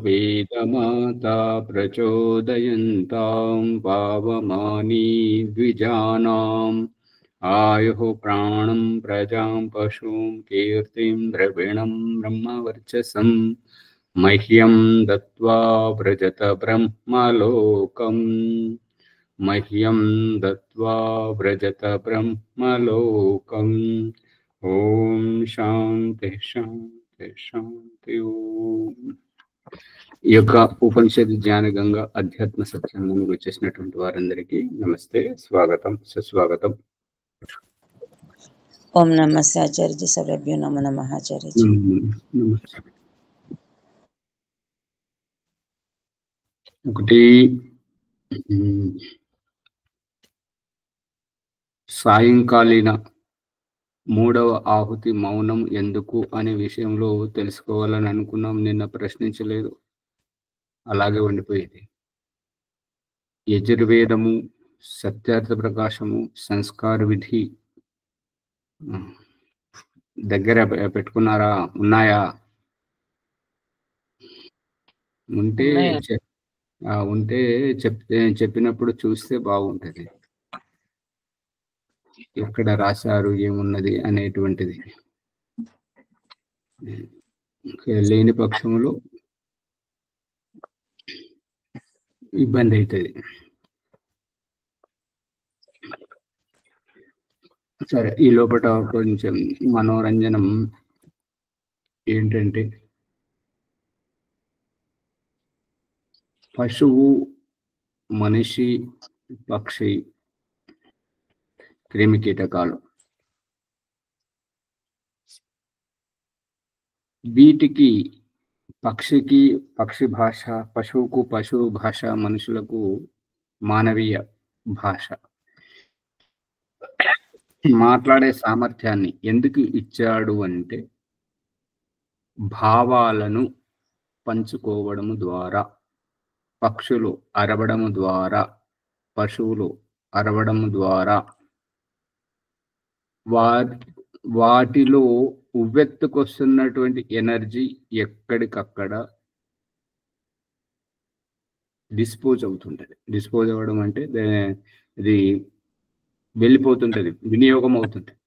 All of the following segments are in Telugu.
వేదమాతా ప్రచోదయంతాం పావమాని ద్విజానాం ఆయుః ప్రాణం ప్రజాం పశుం కీర్తిం ద్రవిణం బ్రహ్మవర్చసం మహ్యం దత్వా వ్రజత బ్రహ్మలోకం మహ్యం దత్వా వ్రజత బ్రహ్మలోకం. ఓం శాంతి శాంతి శాంతి. ఓం. ఈ యొక్క ఉపనిషత్ జ్ఞాన గంగా అధ్యాత్మ సత్సంగానికి వచ్చేసినటువంటి వారందరికీ నమస్తే, స్వాగతం, సుస్వాగతం. ఓం నమస్తే ఆచార్యజీ, సర్వేభ్యో నమో నమః ఆచార్యజీ. ఒకటి సాయంకాలీన 3వ ఆహుతి మౌనం ఎందుకు అనే విషయంలో తెలుసుకోవాలని అనుకున్నాం. నిన్న ప్రశ్నించలేదు, అలాగే ఉండిపోయేది. యజుర్వేదము, సత్యార్థ ప్రకాశము, సంస్కార విధి దగ్గర పెట్టుకున్నారా? ఉన్నాయా? ఉంటే చెప్పినప్పుడు చూస్తే బాగుంటుంది. ఎక్కడ రాశారు, ఏమున్నది అనేటువంటిది. లేని పక్షంలో ఇబ్బంది అవుతుంది. సరే, ఈ లోపల కొంచెం మనోరంజనం ఏంటంటే, పశువు, మనిషి, పక్షి, క్రిమి కీటకాలు, వీటికి పక్షికి పక్షి భాష, పశువుకు పశువు భాష, మనుషులకు మానవీయ భాష, మాట్లాడే సామర్థ్యాన్ని ఎందుకు ఇచ్చాడు అంటే, భావాలను పంచుకోవడము ద్వారా, పక్షులు అరవడము ద్వారా, పశువులు అరవడము ద్వారా వాటిలో ఉవ్వెత్తుకొస్తున్నటువంటి ఎనర్జీ ఎక్కడికక్కడ డిస్పోజ్ అవుతుంటది. డిస్పోజ్ అవ్వడం అంటే ఇది వెళ్ళిపోతుంటది, వినియోగం అవుతుంటది.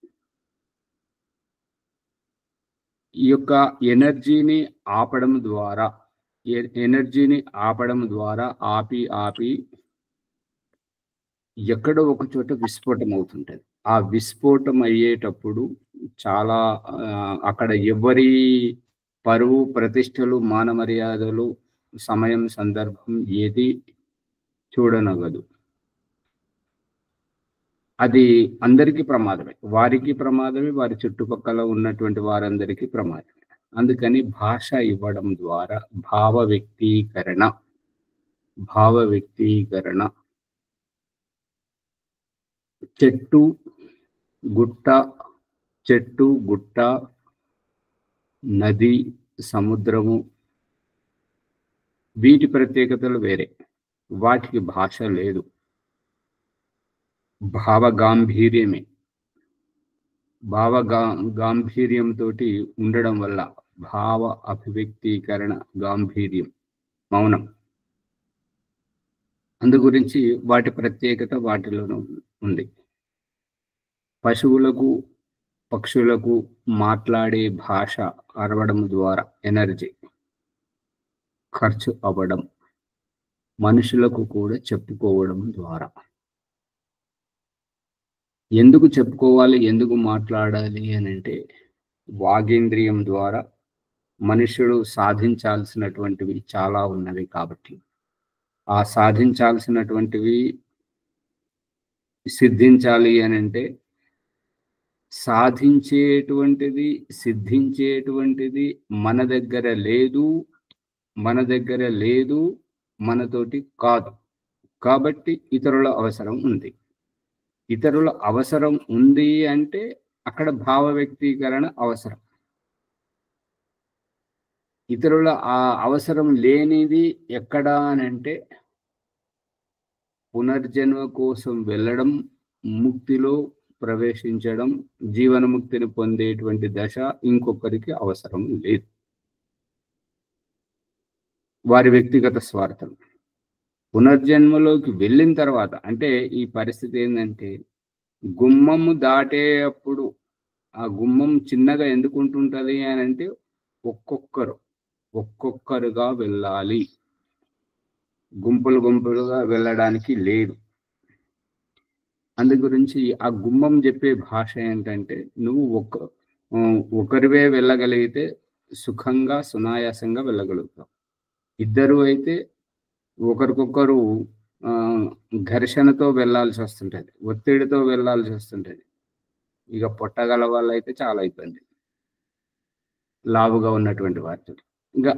ఈ యొక్క ఎనర్జీని ఆపడం ద్వారా ఆపి ఎక్కడో ఒక చోట విస్ఫోటం అవుతుంటది. ఆ విస్ఫోటం అయ్యేటప్పుడు చాలా అక్కడ ఎవరి పరువు ప్రతిష్టలు, మాన మర్యాదలు, సమయం, సందర్భం ఏది చూడనగదు. అది అందరికీ ప్రమాదమే, వారికి ప్రమాదమే, వారి చుట్టుపక్కల ఉన్నటువంటి వారందరికీ ప్రమాదమే. అందుకని భాష ఇవ్వడం ద్వారా భావ వ్యక్తీకరణ, చెట్టు గుట్ట, నది, సముద్రము, వీటి ప్రత్యేకతలు వేరే. వాటికి భాష లేదు, భావగాంభీర్యంతో ఉండడం వల్ల భావ అభివ్యక్తీకరణ, గాంభీర్యం, మౌనం. అందు గురించి వాటి ప్రత్యేకత వాటిలోనూ ఉంది. పశువులకు, పక్షులకు మాట్లాడే భాష అరవడం ద్వారా ఎనర్జీ ఖర్చు అవ్వడం, మనుషులకు కూడా చెప్పుకోవడం ద్వారా. ఎందుకు చెప్పుకోవాలి, ఎందుకు మాట్లాడాలి అని అంటే, వాగేంద్రియం ద్వారా మనుషుడు సాధించాల్సినటువంటివి చాలా ఉన్నవి కాబట్టి, ఆ సాధించాల్సినటువంటివి సిద్ధించాలి అని అంటే, సిద్ధించేటువంటిది మన దగ్గర లేదు, మనతోటి కాదు. కాబట్టి ఇతరుల అవసరం ఉంది. ఇతరుల అవసరం ఉంది అంటే అక్కడ భావ వ్యక్తీకరణ అవసరం. ఇతరుల ఆ అవసరం లేనిది ఎక్కడా అని అంటే, పునర్జన్మ కోసం వెళ్ళడం, ముక్తిలో ప్రవేశించడం, జీవనముక్తిని పొందేటువంటి దశ ఇంకొకరికి అవసరం లేదు. వారి వ్యక్తిగత స్వార్థం. పునర్జన్మలోకి వెళ్ళిన తర్వాత అంటే ఈ పరిస్థితి ఏంటంటే, గుమ్మము దాటేటప్పుడు ఆ గుమ్మం చిన్నగా ఎందుకు ఉంటుంటది అని అంటే, ఒక్కొక్కరుగా వెళ్ళాలి. గుంపులుగా వెళ్ళడానికి లేదు. అందు గురించి ఆ గుమ్మం చెప్పే భాష ఏంటంటే, నువ్వు ఒకరివే వెళ్ళగలిగితే సుఖంగా సునాయాసంగా వెళ్ళగలుగుతావు. ఇద్దరు అయితే ఒకరికొకరు ఘర్షణతో వెళ్ళాల్సి వస్తుంటది, ఒత్తిడితో వెళ్ళాల్సి వస్తుంటది. ఇక పొట్టగల వాళ్ళైతే చాలా ఇబ్బంది, లావుగా ఉన్నటువంటి వారితో. ఇంకా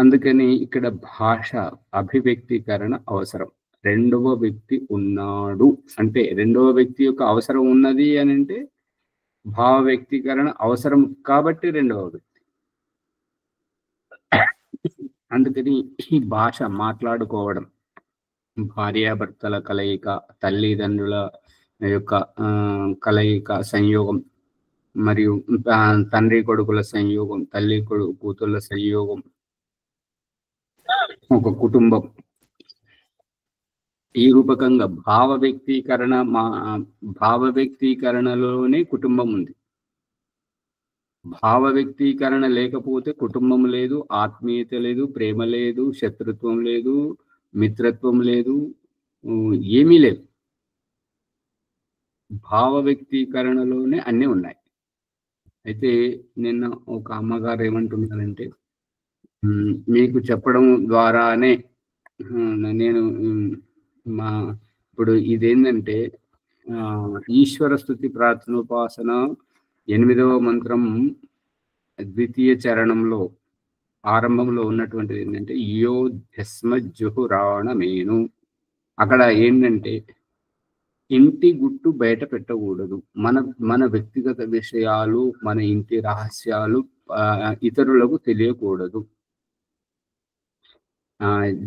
అందుకని ఇక్కడ భాష అభివ్యక్తీకరణ అవసరం. రెండవ వ్యక్తి ఉన్నాడు అంటే, రెండవ వ్యక్తి యొక్క అవసరం ఉన్నది అని అంటే భావ వ్యక్తీకరణ అవసరం కాబట్టి రెండవ వ్యక్తి. అందుకని ఈ భాష మాట్లాడుకోవడం, భార్యాభర్తల కలయిక, తల్లిదండ్రుల యొక్క కలయిక సంయోగం, మరియు తండ్రి కొడుకుల సంయోగం, తల్లి కూతుళ్ళ సంయోగం, ఒక కుటుంబం. ఈ రూపకంగా భావ వ్యక్తీకరణలోనే కుటుంబం ఉంది. భావ వ్యక్తీకరణ లేకపోతే కుటుంబం లేదు, ఆత్మీయత లేదు, ప్రేమ లేదు, శత్రుత్వం లేదు, మిత్రత్వం లేదు, ఏమీ లేదు. భావ వ్యక్తీకరణలోనే అన్నీ ఉన్నాయి. అయితే నిన్న ఒక అమ్మగారు ఏమంటున్నారంటే, మీకు చెప్పడం ద్వారానే నేను ఇప్పుడు ఇదేంటంటే, ఈశ్వర స్తుతి ప్రార్థనోపాసన 8వ మంత్రం ద్వితీయ చరణంలో ఆరంభంలో ఉన్నటువంటిది ఏంటంటే, యో ధస్మజ్జుహురాణమేను. అక్కడ ఏంటంటే, ఇంటి గుట్టు బయట పెట్టకూడదు. మన వ్యక్తిగత విషయాలు, మన ఇంటి రహస్యాలు ఇతరులకు తెలియకూడదు.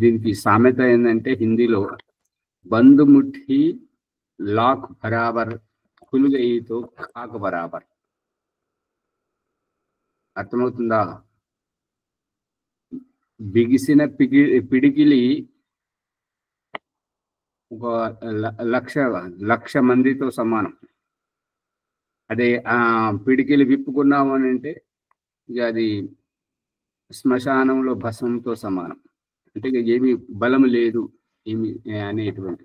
దీనికి సామెత ఏంటంటే, హిందీలో బంధుముఠి లాక్ బరాబర్, కులుగయితో కాక బరాబర్. అర్థమవుతుందా? బిగిసిన పిడికిలి ఒక లక్ష మందితో సమానం. అదే పిడికిలి విప్పుకున్నాము అని అంటే ఇక అది శ్మశానంలో భస్మంతో సమానం. అంటే ఇక ఏమి బలం లేదు ఏమి అనేటువంటి.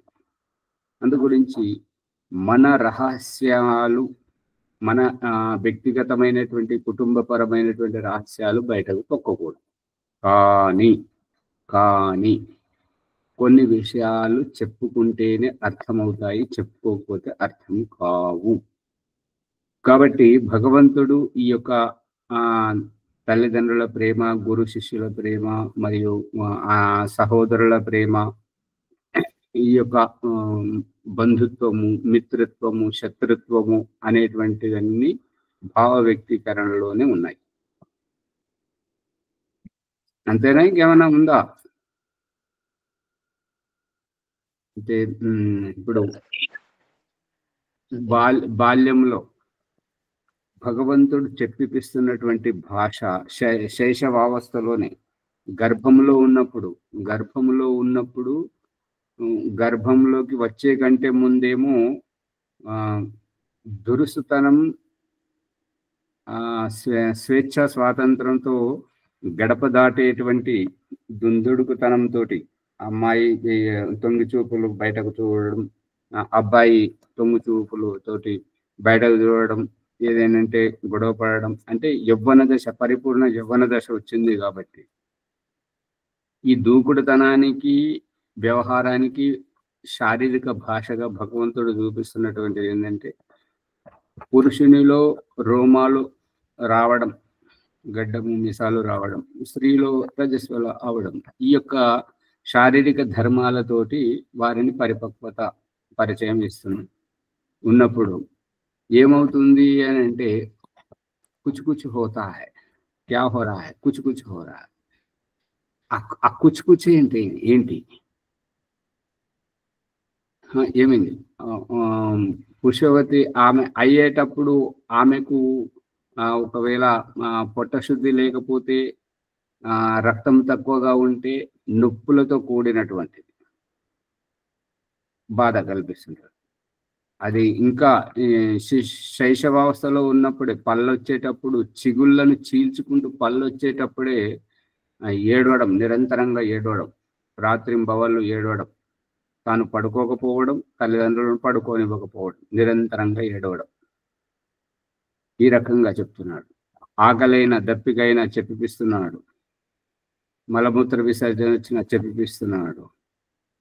అందు గురించి మన రహస్యాలు, మన వ్యక్తిగతమైనటువంటి కుటుంబపరమైనటువంటి రహస్యాలు బయటకు తొక్కకూడదు. కానీ కొన్ని విషయాలు చెప్పుకుంటేనే అర్థమవుతాయి, చెప్పుకోకపోతే అర్థం కావు. కాబట్టి భగవంతుడు ఈ యొక్క తల్లిదండ్రుల ప్రేమ, గురు శిష్యుల ప్రేమ, మరియు సహోదరుల ప్రేమ, ఈ యొక్క బంధుత్వము, మిత్రత్వము, శత్రుత్వము అనేటువంటివన్నీ భావ వ్యక్తీకరణలోనే ఉన్నాయి. అంతేనా? ఇంకేమైనా ఉందా? అంటే ఇప్పుడు బాల్యంలో భగవంతుడు చెప్పిస్తున్నటువంటి భాష శైశవావస్థలోనే, గర్భంలో ఉన్నప్పుడు గర్భంలోకి వచ్చే కంటే ముందేమో దురుసుతనం, స్వేచ్ఛ స్వాతంత్రంతో గడప దాటేటువంటి దుందుడుకుతనంతో అమ్మాయి తొంగి చూపులు బయటకు చూడడం, అబ్బాయి తొంగి చూపులతోటి బయటకు చూడడం, ఏదేనంటే గొడవ పడడం. అంటే యవ్వన దశ, పరిపూర్ణ యవ్వన దశ వచ్చింది కాబట్టి ఈ దూకుడుతనానికి, వ్యవహారానికి శారీరక భాషగా భగవంతుడు చూపిస్తున్నటువంటిది ఏంటంటే, పురుషునిలో రోమాలు రావడం, గడ్డము మిసాలు రావడం, స్త్రీలో రజస్వల అవడం, ఈ యొక్క శారీరక ధర్మాలతోటి వారిని పరిపక్వత పరిచయం ఇస్తుంది. ఉన్నప్పుడు ఏమవుతుంది అని అంటే, కుచ్ కుచ్ హోతా హై, క్యా హో రహా హై, కుచ్ కుచ్ హో రహా. ఆ కుచ్ కుచ్ ఏంటి ఏమైంది? పుష్పవతి ఆమె అయ్యేటప్పుడు ఆమెకు ఒకవేళ పొట్టశుద్ధి లేకపోతే రక్తం తక్కువగా ఉంటే నొప్పులతో కూడినటువంటిది బాధ కల్పిస్తుంటారు. అది ఇంకా శైశవావస్థలో ఉన్నప్పుడే పళ్ళు వచ్చేటప్పుడు చిగుళ్ళను చీల్చుకుంటూ పళ్ళు వచ్చేటప్పుడే ఏడవడం, నిరంతరంగా ఏడవడం, రాత్రింబవళ్ళు ఏడవడం, తాను పడుకోకపోవడం, తల్లిదండ్రులను పడుకోనివ్వకపోవడం, నిరంతరంగా ఏడవడం. ఈ రకంగా చెప్తున్నాడు. ఆకలైన దప్పికైనా చెప్పిస్తున్నాడు, మలమూత్ర విసర్జన వచ్చినా చెప్పిస్తున్నాడు.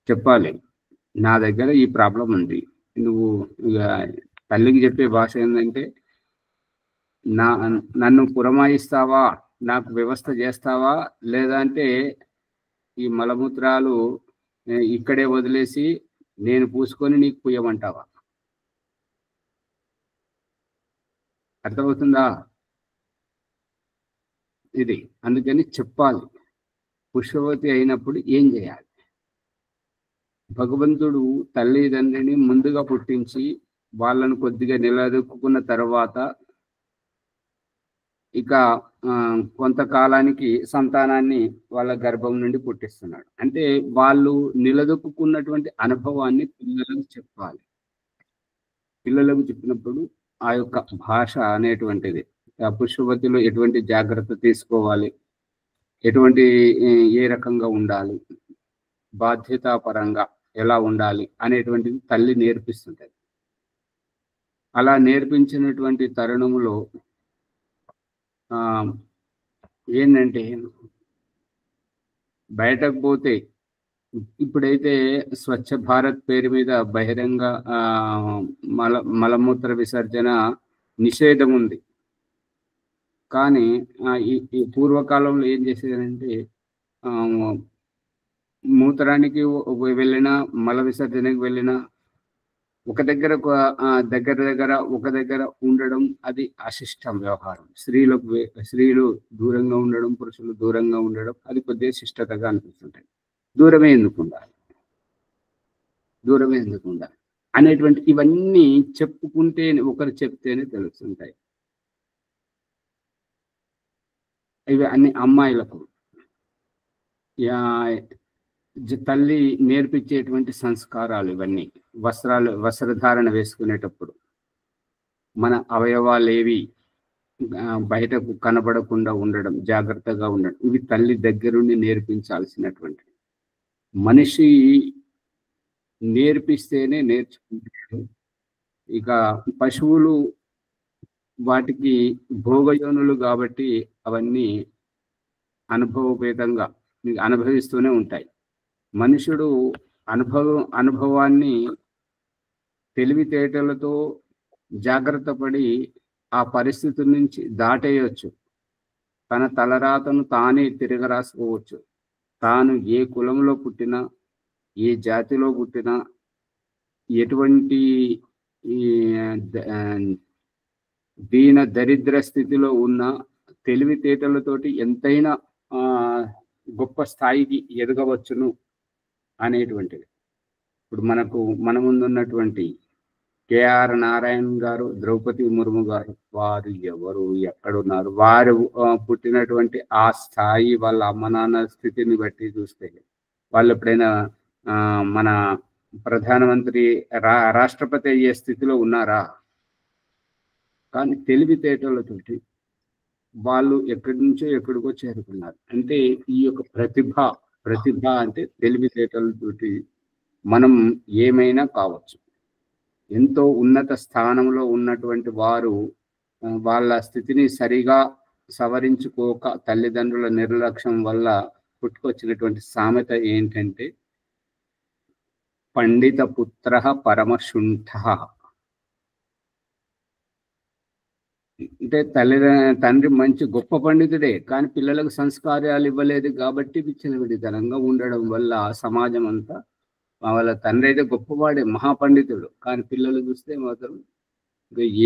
చెప్పాలి, నా దగ్గర ఈ ప్రాబ్లం ఉంది. నువ్వు తల్లికి చెప్పే భాష ఏంటంటే, నన్ను పురమాయిస్తావా, నాకు వ్యవస్థ చేస్తావా, లేదంటే ఈ మలమూత్రాలు ఇక్కడే వదిలేసి నేను పూసుకొని నీకు పుయ్యమంటావా? అర్థమవుతుందా? ఇది అందుకని చెప్పాలి. పుష్పవతి అయినప్పుడు ఏం చేయాలి? భగవంతుడు తల్లిదండ్రిని ముందుగా పుట్టించి వాళ్ళను కొద్దిగా నిలదొక్కున్న తర్వాత ఇక కొంతకాలానికి సంతానాన్ని వాళ్ళ గర్భం నుండి పుట్టిస్తున్నాడు. అంటే వాళ్ళు నిలదొక్కున్నటువంటి అనుభవాన్ని పిల్లలకు చెప్పాలి. పిల్లలకు చెప్పినప్పుడు ఆ యొక్క భాష అనేటువంటిది, పుష్పవతిలో ఎటువంటి జాగ్రత్త తీసుకోవాలి, ఎటువంటి ఏ రకంగా ఉండాలి, బాధ్యతాపరంగా ఎలా ఉండాలి అనేటువంటిది తల్లి నేర్పిస్తుంటది. అలా నేర్పించినటువంటి తరుణంలో ఏంటంటే, బయటకు పోతే ఇప్పుడైతే స్వచ్ఛ భారత్ పేరు మీద బహిరంగ మలమూత్ర విసర్జన నిషేధం ఉంది. కానీ ఈ పూర్వకాలంలో ఏం చేసేదంటే, మూత్రానికి వెళ్ళినా, మల విసర్జనకి వెళ్ళినా ఒక దగ్గర ఒక దగ్గర ఉండడం అది అశిష్టం వ్యవహారం. స్త్రీలు దూరంగా ఉండడం, పురుషులు దూరంగా ఉండడం అది కొద్దిగా శిష్టతగా అనిపిస్తుంటాయి. దూరమే ఎందుకు ఉండాలి అనేటువంటి ఇవన్నీ చెప్పుకుంటే, ఒకరు చెప్తేనే తెలుస్తుంటాయి. ఇవి అన్ని అమ్మాయిలకు తల్లి నేర్పించేటువంటి సంస్కారాలు ఇవన్నీ. వస్త్రధారణ వేసుకునేటప్పుడు మన అవయవాలు ఏవి బయటకు కనబడకుండా ఉండడం, జాగ్రత్తగా ఉండడం, ఇవి తల్లి దగ్గరుండి నేర్పించాల్సినటువంటి. మనిషి నేర్పిస్తేనే నేర్చుకుంటాడు. ఇక పశువులు వాటికి భోగయోనులు కాబట్టి అవన్నీ అనుభవపేతంగా అనుభవిస్తూనే ఉంటాయి. మనుషుడు అనుభవాన్ని తెలివితేటలతో జాగ్రత్త పడి ఆ పరిస్థితి నుంచి దాటేయచ్చు. తన తలరాతను తానే తిరగరాసుకోవచ్చు. తాను ఏ కులంలో పుట్టినా, ఏ జాతిలో పుట్టినా, ఎటువంటి దీన దరిద్ర స్థితిలో ఉన్న తెలివితేటలతోటి ఎంతైనా గొప్ప స్థాయికి ఎదగవచ్చును అనేటువంటిది. ఇప్పుడు మన ముందున్నటువంటి కేఆర్ నారాయణ్ గారు, ద్రౌపది ముర్ము గారు, వారు ఎవరు, ఎక్కడున్నారు? వారు పుట్టినటువంటి ఆ స్థాయి, వాళ్ళ అమ్మ నాన్న స్థితిని బట్టి చూస్తే వాళ్ళు ఎప్పుడైనా మన ప్రధానమంత్రి రాష్ట్రపతి అయ్యే స్థితిలో ఉన్నారా? కానీ తెలివితేటలతోటి వాళ్ళు ఎక్కడి నుంచో ఎక్కడికో చేరుకున్నారు. అంటే ఈ యొక్క ప్రతిభ అంటే తెలివితేటలతోటి మనం ఏమైనా కావచ్చు. ఎంతో ఉన్నత స్థానంలో ఉన్నటువంటి వారు వాళ్ళ స్థితిని సరిగా సవరించుకోక తల్లిదండ్రుల నిర్లక్ష్యం వల్ల పుట్టుకొచ్చినటువంటి సామెత ఏంటంటే, పండిత పుత్ర పరమశుంఠ. అంటే తండ్రి మంచి గొప్ప పండితుడే, కానీ పిల్లలకు సంస్కారాలు ఇవ్వలేదు కాబట్టి విచ్చలవిడితనంగా ఉండడం వల్ల సమాజం అంతా, వాళ్ళ తండ్రి అయితే గొప్పవాడే, మహాపండితుడు, కానీ పిల్లలు చూస్తే మాత్రం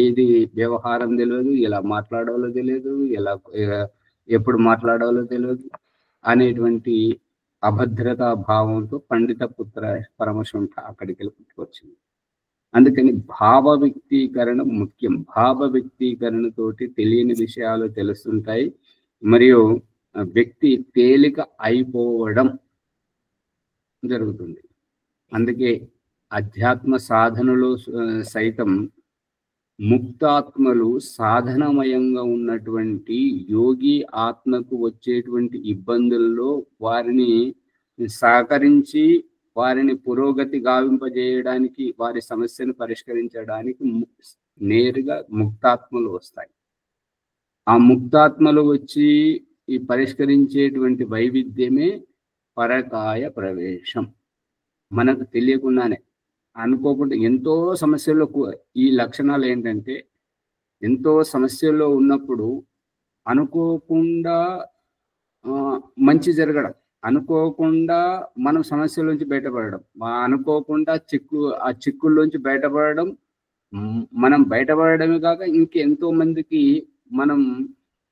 ఏది వ్యవహారం తెలియదు, ఎలా మాట్లాడాలో తెలియదు, ఎప్పుడు మాట్లాడాలో తెలియదు అనేటువంటి అభద్రతా భావంతో పండిత పుత్ర పరమశుంఠ అక్కడికి వెళ్ళి పుట్టుకొచ్చింది. అందుకని భావ వ్యక్తీకరణ ముఖ్యం. భావ వ్యక్తీకరణతోటి తెలియని విషయాలు తెలుస్తుంటాయి. మరియు వ్యక్తి తేలిక అయిపోవడం జరుగుతుంది. అందుకే అధ్యాత్మ సాధనలో సైతం ముక్తాత్మలు సాధనమయంగా ఉన్నటువంటి యోగి ఆత్మకు వచ్చేటువంటి ఇబ్బందుల్లో వారిని సహకరించి వారిని పురోగతి గావింపజేయడానికి, వారి సమస్యను పరిష్కరించడానికి నేరుగా ముక్తాత్మలు వస్తాయి. ఆ ముక్తాత్మలు వచ్చి ఈ పరిష్కరించేటువంటి వైవిధ్యమే పరకాయ ప్రవేశం. మనకు తెలియకుండానే అనుకోకుండా ఎంతో సమస్యల్లో ఈ లక్షణాలు ఏంటంటే, ఎంతో సమస్యల్లో ఉన్నప్పుడు అనుకోకుండా మంచి జరగడం, అనుకోకుండా మనం సమస్యల నుంచి బయటపడడం, అనుకోకుండా ఆ చిక్కుల్లోంచి బయటపడడం, మనం బయటపడడమే కాక ఇంకెంతో మందికి మనం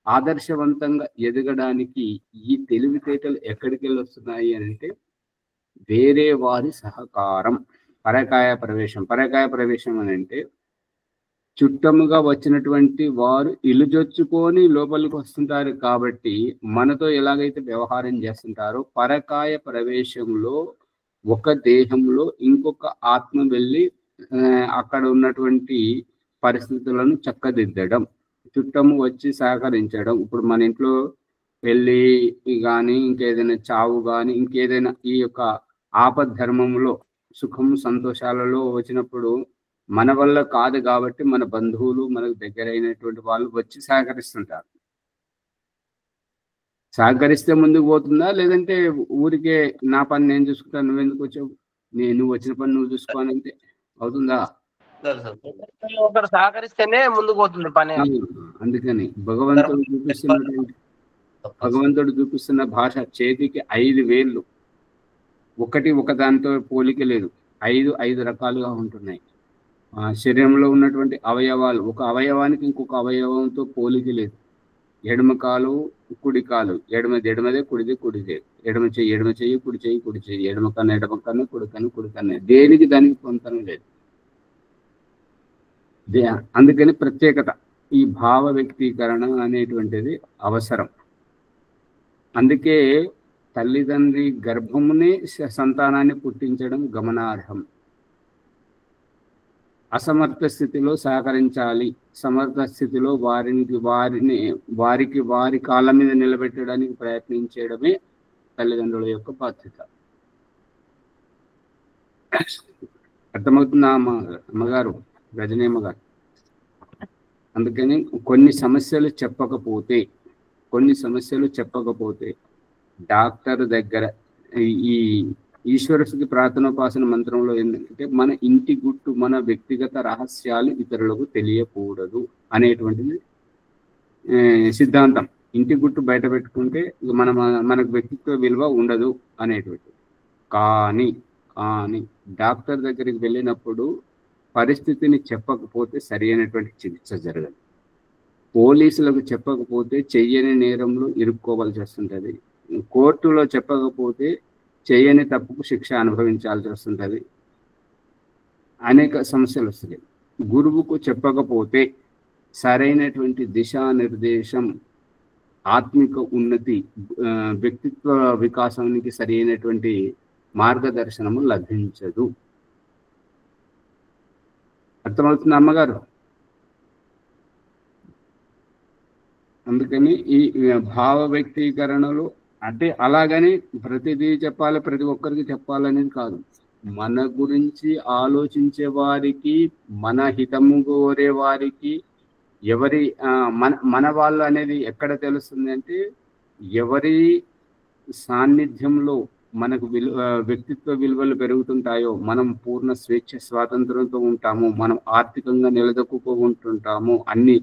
ఆదర్శవంతంగా ఎదగడానికి ఈ తెలివితేటలు ఎక్కడికి వెళ్ళి వస్తున్నాయి అంటే వేరే వారి సహకారం. పరకాయ ప్రవేశం. పరకాయ ప్రవేశం అని అంటే చుట్టముగా వచ్చినటువంటి వారు ఇలుజొచ్చుకొని లోపలికి వస్తుంటారు కాబట్టి మనతో ఎలాగైతే వ్యవహారం చేస్తుంటారో, పరకాయ ప్రవేశంలో ఒక దేహంలో ఇంకొక ఆత్మ వెళ్ళి అక్కడ ఉన్నటువంటి పరిస్థితులను చక్కదిద్దడం, చుట్టము వచ్చి సహకరించడం. ఇప్పుడు మన ఇంట్లో పెళ్ళి కానీ ఇంకేదైనా చావు కానీ ఇంకేదైనా ఈ యొక్క ఆపద్ధర్మంలో సుఖం సంతోషాలలో వచ్చినప్పుడు మన వల్ల కాదు కాబట్టి మన బంధువులు, మనకు దగ్గరైనటువంటి వాళ్ళు వచ్చి సహకరిస్తుంటారు. సహకరిస్తే ముందుకు పోతుందా, లేదంటే ఊరికే నా పని నేను చూసుకుంటాను, నువ్వు ఎందుకు వచ్చావు, నువ్వు వచ్చిన పని నువ్వు చూసుకోవాలంటే అవుతుందా? ఒకరు సహకరిస్తేనే ముందుకు పోతుంది పని. అందుకని భగవంతుడు చూపిస్తున్న భాష చేతికి 5 వేళ్ళు, ఒక దానితో పోలిక లేదు. 5 రకాలుగా ఉంటున్నాయి. శరీరంలో ఉన్నటువంటి అవయవాలు, ఒక అవయవానికి ఇంకొక అవయవంతో పోలిక లేదు. ఎడమ కాలు కుడి కాలు, ఎడమదే కుడిదే, ఎడమ చెయ్యి కుడి చెయ్యి, ఎడమ కన్ను కుడి కన్ను, దేనికి దానికి పొంతన లేదు. అందుకని ప్రత్యేకత, ఈ భావ వ్యక్తీకరణ అనేటువంటిది అవసరం. అందుకే తల్లిదండ్రి గర్భమునే సంతానాన్ని పుట్టించడం గమనార్హం. అసమర్థ స్థితిలో సహకరించాలి, సమర్థ స్థితిలో వారికి వారి కాళ్ళ మీద నిలబెట్టడానికి ప్రయత్నించడమే తల్లిదండ్రుల యొక్క బాధ్యత. అర్థమవుతుందా అమ్మగారు, రజనీ అమ్మగారు? అందుకని కొన్ని సమస్యలు చెప్పకపోతే డాక్టర్ దగ్గర, ఈ ఈశ్వరుడికి ప్రార్థనోపాసన మంత్రంలో ఏంటంటే మన ఇంటి గుట్టు, మన వ్యక్తిగత రహస్యాలు ఇతరులకు తెలియకూడదు అనేటువంటిది సిద్ధాంతం. ఇంటి గుట్టు బయట పెట్టుకుంటే మనకు వ్యక్తిత్వ విలువ ఉండదు అనేటువంటిది. కానీ డాక్టర్ దగ్గరికి వెళ్ళినప్పుడు పరిస్థితిని చెప్పకపోతే సరి అయినటువంటి చికిత్స జరగదు. పోలీసులకు చెప్పకపోతే చెయ్యని నేరంలో ఇరుక్కోవాల్సి వస్తుంటుంది. కోర్టులో చెప్పకపోతే చేయని తప్పుకు శిక్ష అనుభవించాల్సి వస్తుంటుంది. అనేక సమస్యలు వస్తాయి. గురువుకు చెప్పకపోతే సరైనటువంటి దిశానిర్దేశం, ఆత్మిక ఉన్నతి, వ్యక్తిత్వ వికాసానికి సరైనటువంటి మార్గదర్శనము లభించదు. అర్థమవుతుంది అమ్మగారు? అందుకని ఈ భావ వ్యక్తీకరణలు అంటే అలాగని ప్రతిదీ చెప్పాలి, ప్రతి ఒక్కరికి చెప్పాలనేది కాదు. మన గురించి ఆలోచించే వారికి, మన హితము కోరే వారికి, మన వాళ్ళు అనేది ఎక్కడ తెలుస్తుంది అంటే ఎవరి సాన్నిధ్యంలో మనకు వ్యక్తిత్వ విలువలు పెరుగుతుంటాయో, మనం పూర్ణ స్వేచ్ఛ స్వాతంత్రంతో ఉంటాము, మనం ఆర్థికంగా నిలదొక్కుంటుంటాము, అన్ని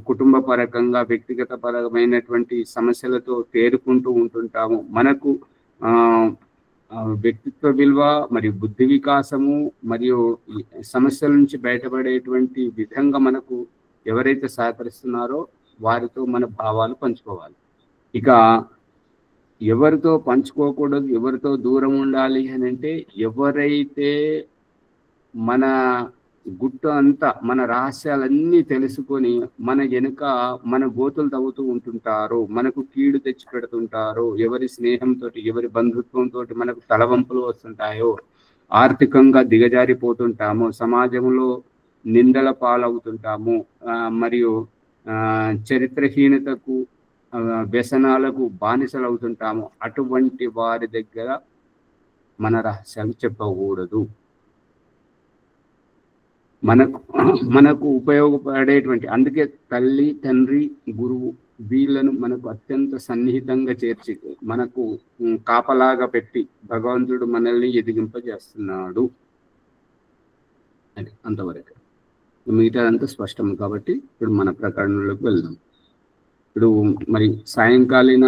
కుటుంబ పరకంగా వ్యక్తిగత పరమైనటువంటి సమస్యలతో తేరుకుంటూ ఉంటుంటాము. మనకు వ్యక్తిత్వ విలువ మరియు బుద్ధి వికాసము మరియు సమస్యల నుంచి బయటపడేటువంటి విధంగా మనకు ఎవరైతే సహకరిస్తున్నారో వారితో మన భావాలు పంచుకోవాలి. ఇక ఎవరితో పంచుకోకూడదు, ఎవరితో దూరం ఉండాలి అని అంటే ఎవరైతే మన గుట్టు అంతా మన రహస్యాలన్నీ తెలుసుకొని మన వెనుక మన గోతులు తవ్వుతూ ఉంటుంటారు, మనకు కీడు తెచ్చి పెడుతుంటారు. ఎవరి స్నేహంతో ఎవరి బంధుత్వంతో మనకు తలవంపులు వస్తుంటాయో, ఆర్థికంగా దిగజారిపోతుంటాము, సమాజంలో నిందల పాలవుతుంటాము, మరియు చరిత్రహీనతకు వ్యసనాలకు బానిసలవుతుంటాము. అటువంటి వారి దగ్గర మన రహస్యాలు చెప్పకూడదు. మనకు ఉపయోగపడేటువంటి, అందుకే తల్లి, తండ్రి, గురువు వీళ్ళను మనకు అత్యంత సన్నిహితంగా చేర్చి మనకు కాపలాగా పెట్టి భగవంతుడు మనల్ని ఎదిగింపజేస్తున్నాడు. అది అంతవరకు. మిగతాదంతా స్పష్టం. కాబట్టి ఇప్పుడు మన ప్రకరణలోకి వెళ్దాం. ఇప్పుడు మరి సాయంకాలీన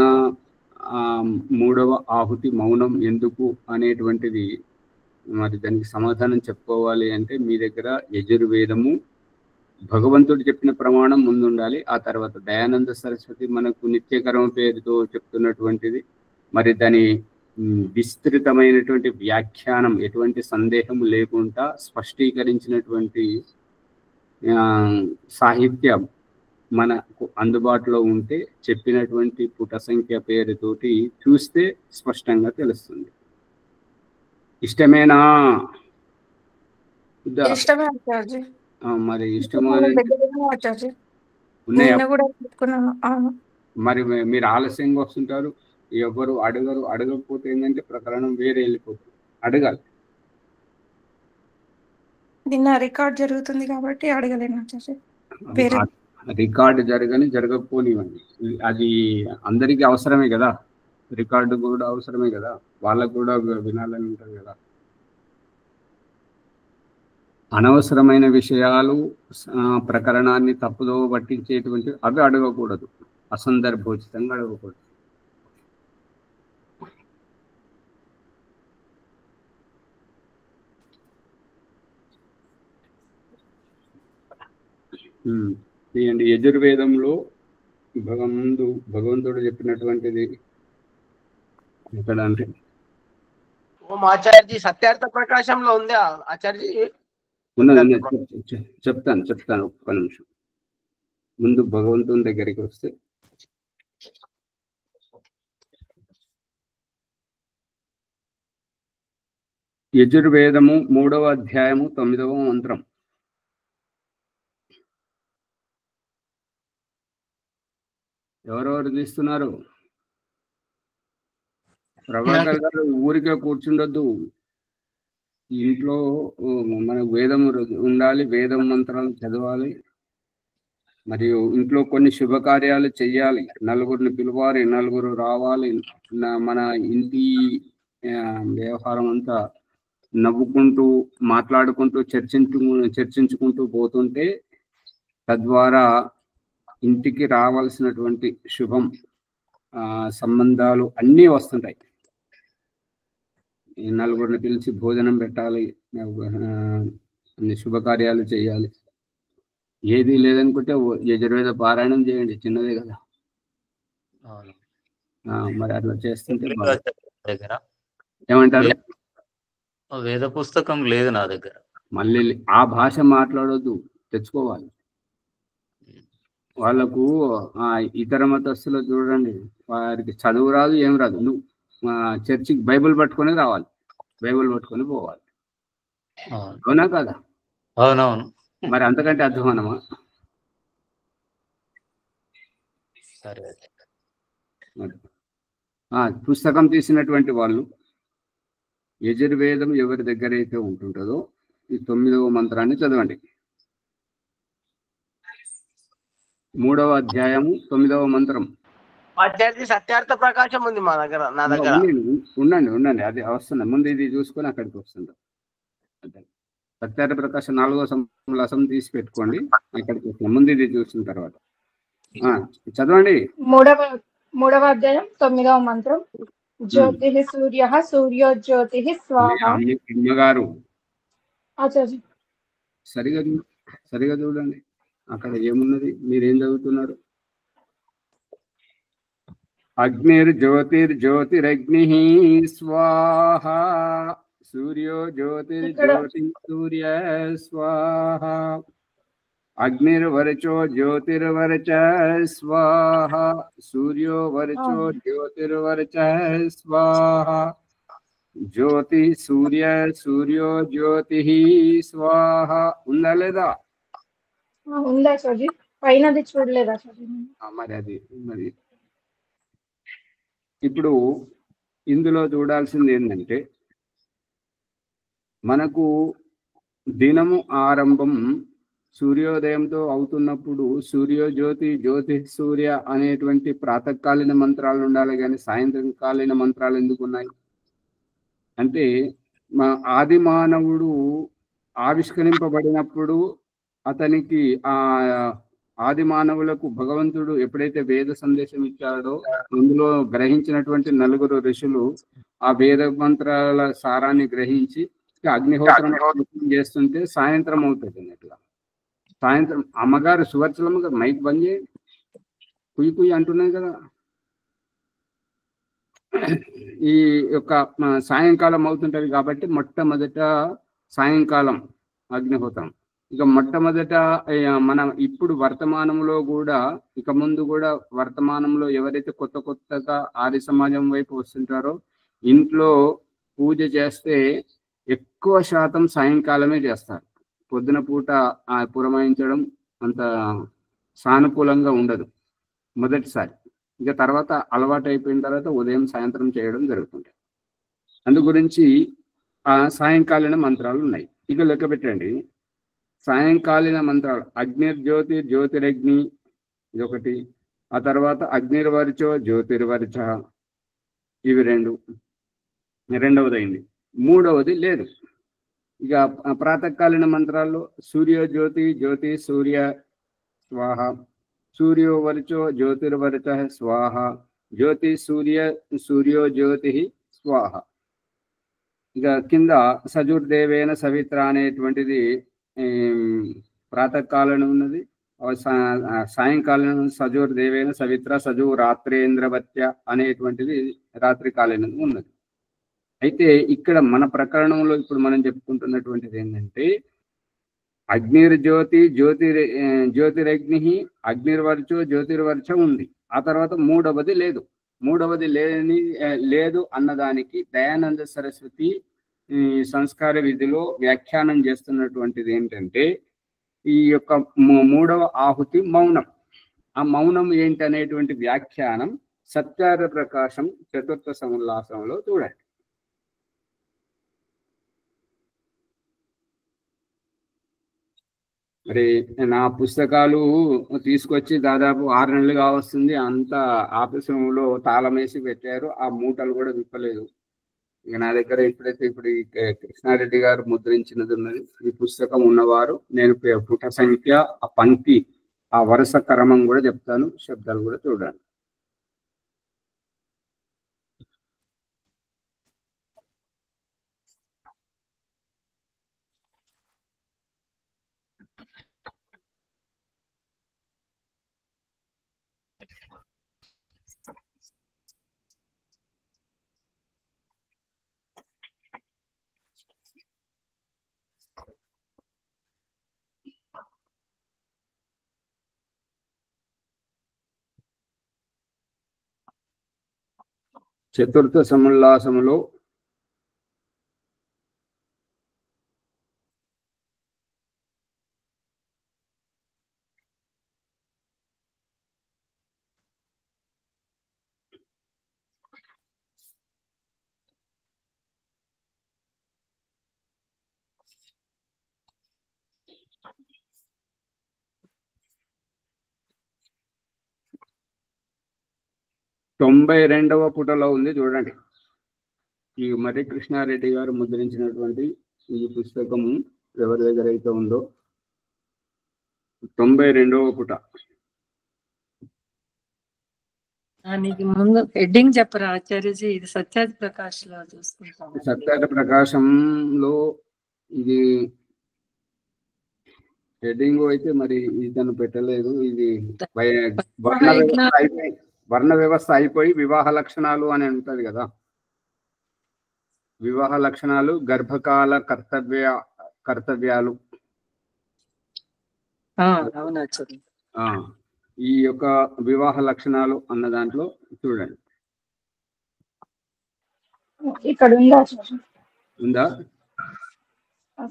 3వ ఆహుతి మౌనం ఎందుకు అనేటువంటిది, మరి దానికి సమాధానం చెప్పుకోవాలి అంటే మీ దగ్గర యజుర్వేదము, భగవంతుడు చెప్పిన ప్రమాణం ముందుండాలి. ఆ తర్వాత దయానంద సరస్వతి మనకు నిత్యకర్మ పేరుతో చెప్తున్నటువంటిది, మరి దాని విస్తృతమైనటువంటి వ్యాఖ్యానం ఎటువంటి సందేహం లేకుండా స్పష్టీకరించినటువంటి సాహిత్యం మనకు అందుబాటులో ఉంటే చెప్పినటువంటి పుట సంఖ్య పేరుతోటి చూస్తే స్పష్టంగా తెలుస్తుంది. ఇష్టమేనా? మరి ఇష్టమా? మరి మీరు ఆలస్యంగా వస్తుంటారు, ఎవరు అడగకపోతే ఏంటంటే ప్రకరణం వేరే వెళ్ళిపోతుంది. అడగాలి. రికార్డ్ జరుగుతుంది కాబట్టి అడగలేను. రికార్డు జరగకపోనివ్వండి, అది అందరికీ అవసరమే కదా, రికార్డు కూడా అవసరమే కదా, వాళ్ళకు కూడా వినాలని ఉంటుంది కదా. అనవసరమైన విషయాలు ప్రకరణాన్ని తప్పుదో పట్టించేటువంటి అవి అడగకూడదు, అసందర్భోచితంగా అడగకూడదు. తీయండి. యజుర్వేదంలో భగవంతుడు చెప్పినటువంటిది ఎక్కడ అంటే, ఆచార్య సత్యార్థ ప్రకాశంలో ఉంది ఆచార్య. ఉన్నది. చెప్తాను ఒక్క నిమిషం. ముందు భగవంతుని దగ్గరికి వస్తే యజుర్వేదము 3వ అధ్యాయము 9వ మంత్రం. ఎవరెవరు తీస్తున్నారు? ప్రభాకర్ గారు ఊరికే కూర్చుండొద్దు. ఇంట్లో మనకు వేదం ఉండాలి, వేదం మంత్రాలు చదవాలి, మరియు ఇంట్లో కొన్ని శుభకార్యాలు చెయ్యాలి, నలుగురిని పిలవాలి, నలుగురు రావాలి. మన ఇంటి వ్యవహారం అంతా నవ్వుకుంటూ మాట్లాడుకుంటూ చర్చించుకుంటూ పోతుంటే తద్వారా ఇంటికి రావాల్సినటువంటి శుభం సంబంధాలు అన్నీ వస్తుంటాయి. నలుగురిని పిలిచి భోజనం పెట్టాలి, అన్ని శుభకార్యాలు చేయాలి. ఏది లేదనుకుంటే యజుర్వేద పారాయణం చేయండి, చిన్నదే కదా. మరి అట్లా చేస్తుంటే ఏమంటారు? వేద పుస్తకం లేదు నా దగ్గర. మళ్ళీ ఆ భాష మాట్లాడొద్దు, తెచ్చుకోవాలి. వాళ్ళకు ఇతర మతస్థులు చూడండి, వారికి చదువు రాదు, ఏం రాదు. నువ్వు చర్చికి బైబిల్ పట్టుకొని రావాలి, బైబిల్ పట్టుకొని పోవాలి. అవునా కదా? అవునవును. మరి అంతకంటే అధ్వానమా? సరే. పుస్తకం తీసినటువంటి వాళ్ళు యజుర్వేదం ఎవరి దగ్గర అయితే ఉంటుంటుందో ఈ 9వ మంత్రాన్ని చదవండి. 3వ అధ్యాయము 9వ మంత్రం. ఆచార్య సత్యార్థ ప్రకాశం ఉంది మా దగ్గర, నా దగ్గర. ఉండండి, అది వస్తుంది. ముందు ఇది చూసుకొని అక్కడికి వస్తుంది. సత్యార్థ ప్రకాశం 4వ సంలసం తీసి పెట్టుకోండి, అక్కడికి వస్తుంది. ముందు ఇది చూసిన తర్వాత చదవండి. 3వ అధ్యాయం 9వ మంత్రం. జ్యోతి సూర్య, సూర్యోజ్యోతి స్వాహ. అమ్మగారు ఆచార్య సరిగా చూడండి, అక్కడ ఏమున్నది, మీరేం చదువుతున్నారు? అగ్నిర్ జ్యోతిర్జ్యోతిరగ్ని స్వాహ. సూర్యో జ్యోతిర్జ్యోతి సూర్య స్వాహ అగ్నిర్వర్చో జ్యోతిర్వర్చ స్వాహ సూర్యో వర్చో జ్యోతిర్వర్చ స్వాహ జ్యోతి సూర్య సూర్యో జ్యోతి స్వాహ. ఉందా లేదా? ఉందా సార్జీ? పైనది చూడలేదా సార్జీ? మరి అది మరి ఇప్పుడు ఇందులో చూడాల్సింది ఏంటంటే మనకు దినము ఆరంభం సూర్యోదయంతో అవుతున్నప్పుడు సూర్యోజ్యోతి జ్యోతి సూర్య అనేటువంటి ప్రాతకాలీన మంత్రాలు ఉండాలి, కానీ సాయంత్రకాలీన మంత్రాలు ఎందుకు ఉన్నాయి అంటే మా ఆది మానవుడు ఆవిష్కరింపబడినప్పుడు అతనికి ఆ ఆది మానవులకు భగవంతుడు ఎప్పుడైతే వేద సందేశం ఇచ్చాడో అందులో గ్రహించినటువంటి 4 ఋషులు ఆ వేద మంత్రాల సారాన్ని గ్రహించి అగ్నిహోత్రం చేస్తుంటే సాయంత్రం అవుతుంది అన్నట్లా. సాయంత్రం అమ్మగారు సువర్చలమ్మ గారు మైక్ బంద్ చేయి, కుయ్యి కుయ్యి అంటున్నది కదా. ఈ యొక్క సాయంకాలం అవుతుంటది కాబట్టి మొట్టమొదట సాయంకాలం అగ్నిహోత్రం. ఇక మొట్టమొదట మనం ఇప్పుడు వర్తమానంలో కూడా ఇక ముందు కూడా వర్తమానంలో ఎవరైతే కొత్తగా ఆర్య సమాజం వైపు వస్తుంటారో ఇంట్లో పూజ చేస్తే ఎక్కువ శాతం సాయంకాలమే చేస్తారు. పొద్దున పూట పురమాయించడం అంత సానుకూలంగా ఉండదు మొదటిసారి. ఇక తర్వాత అలవాటు అయిపోయిన తర్వాత ఉదయం సాయంత్రం చేయడం జరుగుతుంది. అందు గురించి సాయంకాలీన మంత్రాలు ఉన్నాయి. ఇక లెక్క పెట్టండి, సాయంకాలీన మంత్రాలు అగ్నిర్జ్యోతి జ్యోతిరగ్ని ఇదొకటి, ఆ తర్వాత అగ్నిర్వర్చో జ్యోతిర్వర్చ, ఇవి 2, రెండవది అయింది. మూడవది లేదు. ఇక ప్రాతకాలీన మంత్రాల్లో సూర్యో జ్యోతి జ్యోతి సూర్య స్వాహ సూర్యో వర్చో జ్యోతిర్వర్చ స్వాహ జ్యోతి సూర్య సూర్యో జ్యోతి స్వాహ. ఇక కింద సజుర్దేవేన సవిత్ర అనేటువంటిది ప్రాతకాలం ఉన్నది, సాయంకాలం సజుర్దేవేన సవిత్ర సజు రాత్రేంద్రవత్య అనేటువంటిది రాత్రికాలీనం ఉన్నది. అయితే ఇక్కడ మన ప్రకరణంలో ఇప్పుడు మనం చెప్పుకుంటున్నటువంటిది ఏంటంటే అగ్నిర్జ్యోతి జ్యోతిరగ్ని అగ్నిర్వర్చో జ్యోతిర్వర్చ ఉంది. ఆ తర్వాత మూడవది లేదు. మూడవది లేదు అన్నదానికి దయానంద సరస్వతి సంస్కార విధిలో వ్యాఖ్యానం చేస్తున్నటువంటిది ఏంటంటే ఈ యొక్క మూడవ ఆహుతి మౌనం. ఆ మౌనం ఏంటి అనేటువంటి వ్యాఖ్యానం సత్యార ప్రకాశం చతుర్థ సముల్లాసంలో చూడండి. మరి నా పుస్తకాలు తీసుకొచ్చి దాదాపు 6 నెలలుగా వస్తుంది. అంత ఆఫీసులో తాళం వేసి పెట్టారు, ఆ మూటలు కూడా విప్పలేదు. ఇక నా దగ్గర ఇప్పుడు ఈ కృష్ణారెడ్డి గారు ముద్రించినది ఉన్నది. ఈ పుస్తకం ఉన్నవారు నేను పుట సంఖ్య, ఆ పంక్తి, ఆ వరుస క్రమం కూడా చెప్తాను, శబ్దాలు కూడా చూడండి. చతుర్థ సముల్లాసములో తొంభై 92వ పుటలో ఉంది చూడండి. ఈ మరి కృష్ణారెడ్డి గారు ముద్రించినటువంటి ఈ పుస్తకము ఎవరి దగ్గర అయితే ఉందో 92వ పుట. దానికి ముందు హెడ్డింగ్ చెప్పరా ఆచార్యజీ? ఇది సత్యార్థ ప్రకాశ్ లో చూసుకుంటాం. సత్యార్థ ప్రకాశంలో ఇది హెడ్డింగ్ అయితే మరి ఇతను పెట్టలేదు. ఇది వర్ణ వ్యవస్థ అయిపోయి వివాహ లక్షణాలు అని ఉంటుంది కదా. వివాహ లక్షణాలు, గర్భకాల కర్తవ్యాలు. అవును ఆచార్య. ఈ యొక్క వివాహ లక్షణాలు అన్న దాంట్లో చూడండి, ఇక్కడ ఉందా ఆచార్య? ఉందా?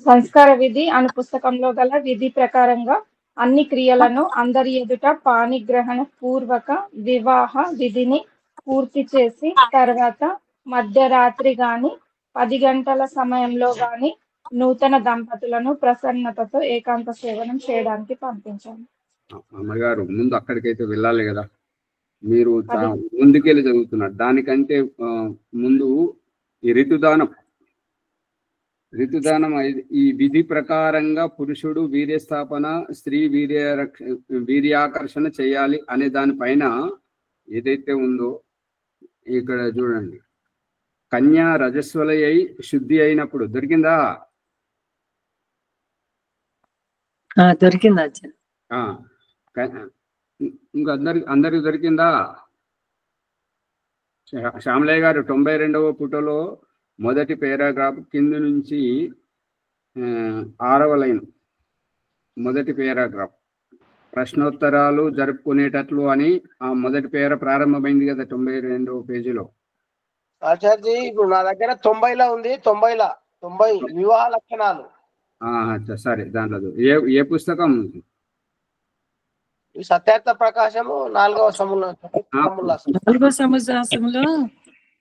సంస్కార విధి అను పుస్తకంలో గల విధి ప్రకారంగా అన్ని క్రియలను అందరి ఎదుట పాణిగ్రహణ పూర్వక వివాహ విధిని పూర్తి చేసి తర్వాత మధ్యరాత్రి గాని 10 గంటల సమయంలో గాని నూతన దంపతులను ప్రసన్నతతో ఏకాంత సేవనం చేయడానికి పంపించాను. అమ్మగారు ముందు అక్కడికైతే వెళ్ళాలి కదా, మీరు ముందుకెళ్ళి చదువుతున్నారు. దానికంటే ముందు ఈ ఋతుదానం ఈ విధి ప్రకారంగా పురుషుడు వీర్యస్థాపన, స్త్రీ వీర్యాకర్షణ చేయాలి అనే దానిపైన ఏదైతే ఉందో ఇక్కడ చూడండి. కన్యా రజస్వలై శుద్ధి అయినప్పుడు దొరికిందా? దొరికింది ఆచార్య. ఇంకా అందరికి దొరికిందా? శ్యామలయ్య గారు 92వ పుటలో మొదటి పారాగ్రాఫ్ కింద నుంచి 6వ లైన్ మొదటి పారాగ్రాఫ్ ప్రశ్నోత్తరాలు జరుపుకునేటట్లు అని ఆ మొదటి పేర ప్రారంభమైంది కదా 92వ పేజీలో. ఆచార్య ఇప్పుడు నా దగ్గర 90లో ఉంది. 90 వివాహ లక్షణాలు. సరే, దాంట్లో ఏ పుస్తకం? సత్యార్థ ప్రకాశము 4వ సముద్రాసంలో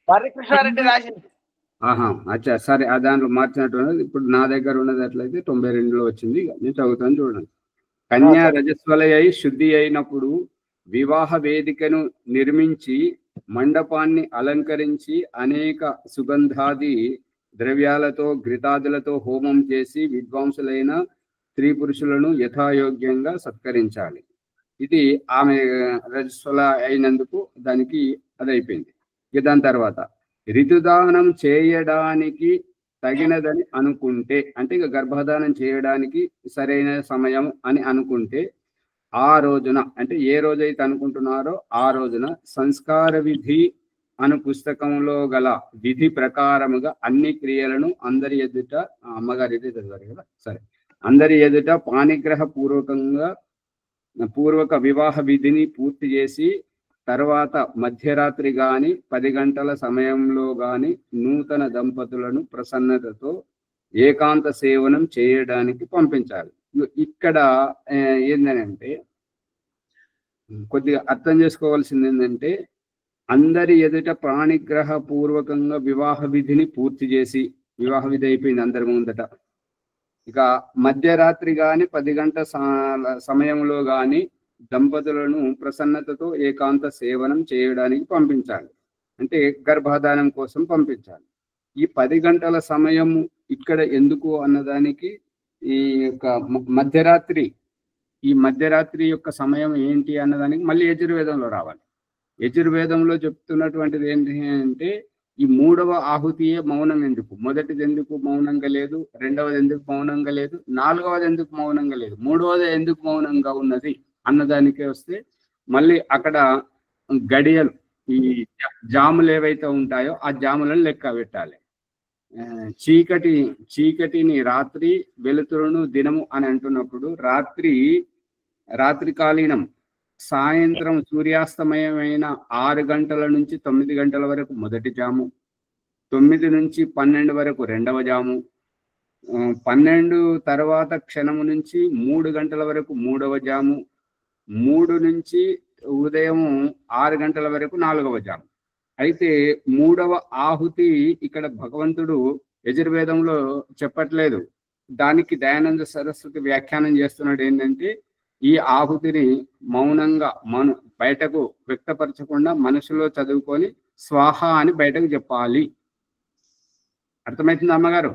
హరికృష్ణారెడ్డి రాసింది. అచ్చా, సరే, ఆ దాంట్లో మార్చినట్టు ఉన్నది. ఇప్పుడు నా దగ్గర ఉన్నది అట్లయితే 92లో వచ్చింది. నేను చదువుతాను చూడండి. కన్యా రజస్వలై శుద్ధి అయినప్పుడు వివాహ వేదికను నిర్మించి మండపాన్ని అలంకరించి అనేక సుగంధాది ద్రవ్యాలతో ఘృతాదులతో హోమం చేసి విద్వాంసులైన స్త్రీ పురుషులను యథాయోగ్యంగా సత్కరించాలి. ఇది ఆమె రజస్వల అయినందుకు దానికి అది అయిపోయింది. ఇక దాని తర్వాత ఋతుదానం చేయడానికి తగినదని అనుకుంటే, అంటే ఇక గర్భధానం చేయడానికి సరైన సమయం అని అనుకుంటే ఆ రోజున, అంటే ఏ రోజైతే అనుకుంటున్నారో ఆ రోజున సంస్కార విధి అను పుస్తకంలో గల విధి ప్రకారముగా అన్ని క్రియలను అందరి ఎదుట, అమ్మగారు అయితే చదివారు కదా, సరే, అందరి ఎదుట పాణిగ్రహ పూర్వక వివాహ విధిని పూర్తి చేసి తర్వాత మధ్యరాత్రి గాని 10 గంటల సమయంలో గాని నూతన దంపతులను ప్రసన్నతతో ఏకాంత సేవనం చేయడానికి పంపించాలి. ఇక్కడ ఏంటంటే కొద్దిగా అర్థం చేసుకోవాల్సింది ఏంటంటే, అందరి ఎదుట ప్రాణిగ్రహ పూర్వకంగా వివాహ విధిని పూర్తి చేసి, వివాహ విధి అయిపోయింది అందరి ముందట, ఇక మధ్యరాత్రి గాని 10 గంటల సమయంలో గాని దంపతులను ప్రసన్నతతో ఏకాంత సేవనం చేయడానికి పంపించాలి. అంటే గర్భధానం కోసం పంపించాలి. ఈ 10 గంటల సమయం ఇక్కడ ఎందుకు అన్నదానికి ఈ యొక్క మధ్యరాత్రి యొక్క సమయం ఏంటి అన్నదానికి మళ్ళీ యజుర్వేదంలో రావాలి. యజుర్వేదంలో చెప్తున్నటువంటిది ఏంటి అంటే, ఈ 3వ ఆహుతియే మౌనం ఎందుకు, మొదటిది ఎందుకు మౌనంగా లేదు, 2వది ఎందుకు మౌనంగా లేదు, 4వది ఎందుకు మౌనంగా లేదు, 3వది ఎందుకు మౌనంగా ఉన్నది అన్నదానికే వస్తే మళ్ళీ అక్కడ గడియలు, ఈ జాములు ఏవైతే ఉంటాయో ఆ జాములను లెక్క పెట్టాలి. చీకటిని రాత్రి, వెలుతురును దినము అని అంటున్నప్పుడు రాత్రికాలీనం సాయంత్రం సూర్యాస్తమయమైన 6 గంటల నుంచి 9 గంటల వరకు మొదటి జాము, 9 నుంచి 12 వరకు 2వ జాము, 12 తర్వాత క్షణము నుంచి 3 గంటల వరకు 3వ జాము, 3 నుంచి ఉదయం 6 గంటల వరకు 4వ జాము. అయితే 3వ ఆహుతి ఇక్కడ భగవంతుడు యజుర్వేదంలో చెప్పట్లేదు. దానికి దయానంద సరస్వతి వ్యాఖ్యానం చేస్తున్నాడు ఏంటంటే, ఈ ఆహుతిని మౌనంగా బయటకు వ్యక్తపరచకుండా మనసులో చదువుకొని స్వాహ అని బయటకు చెప్పాలి. అర్థమవుతుంది అమ్మగారు?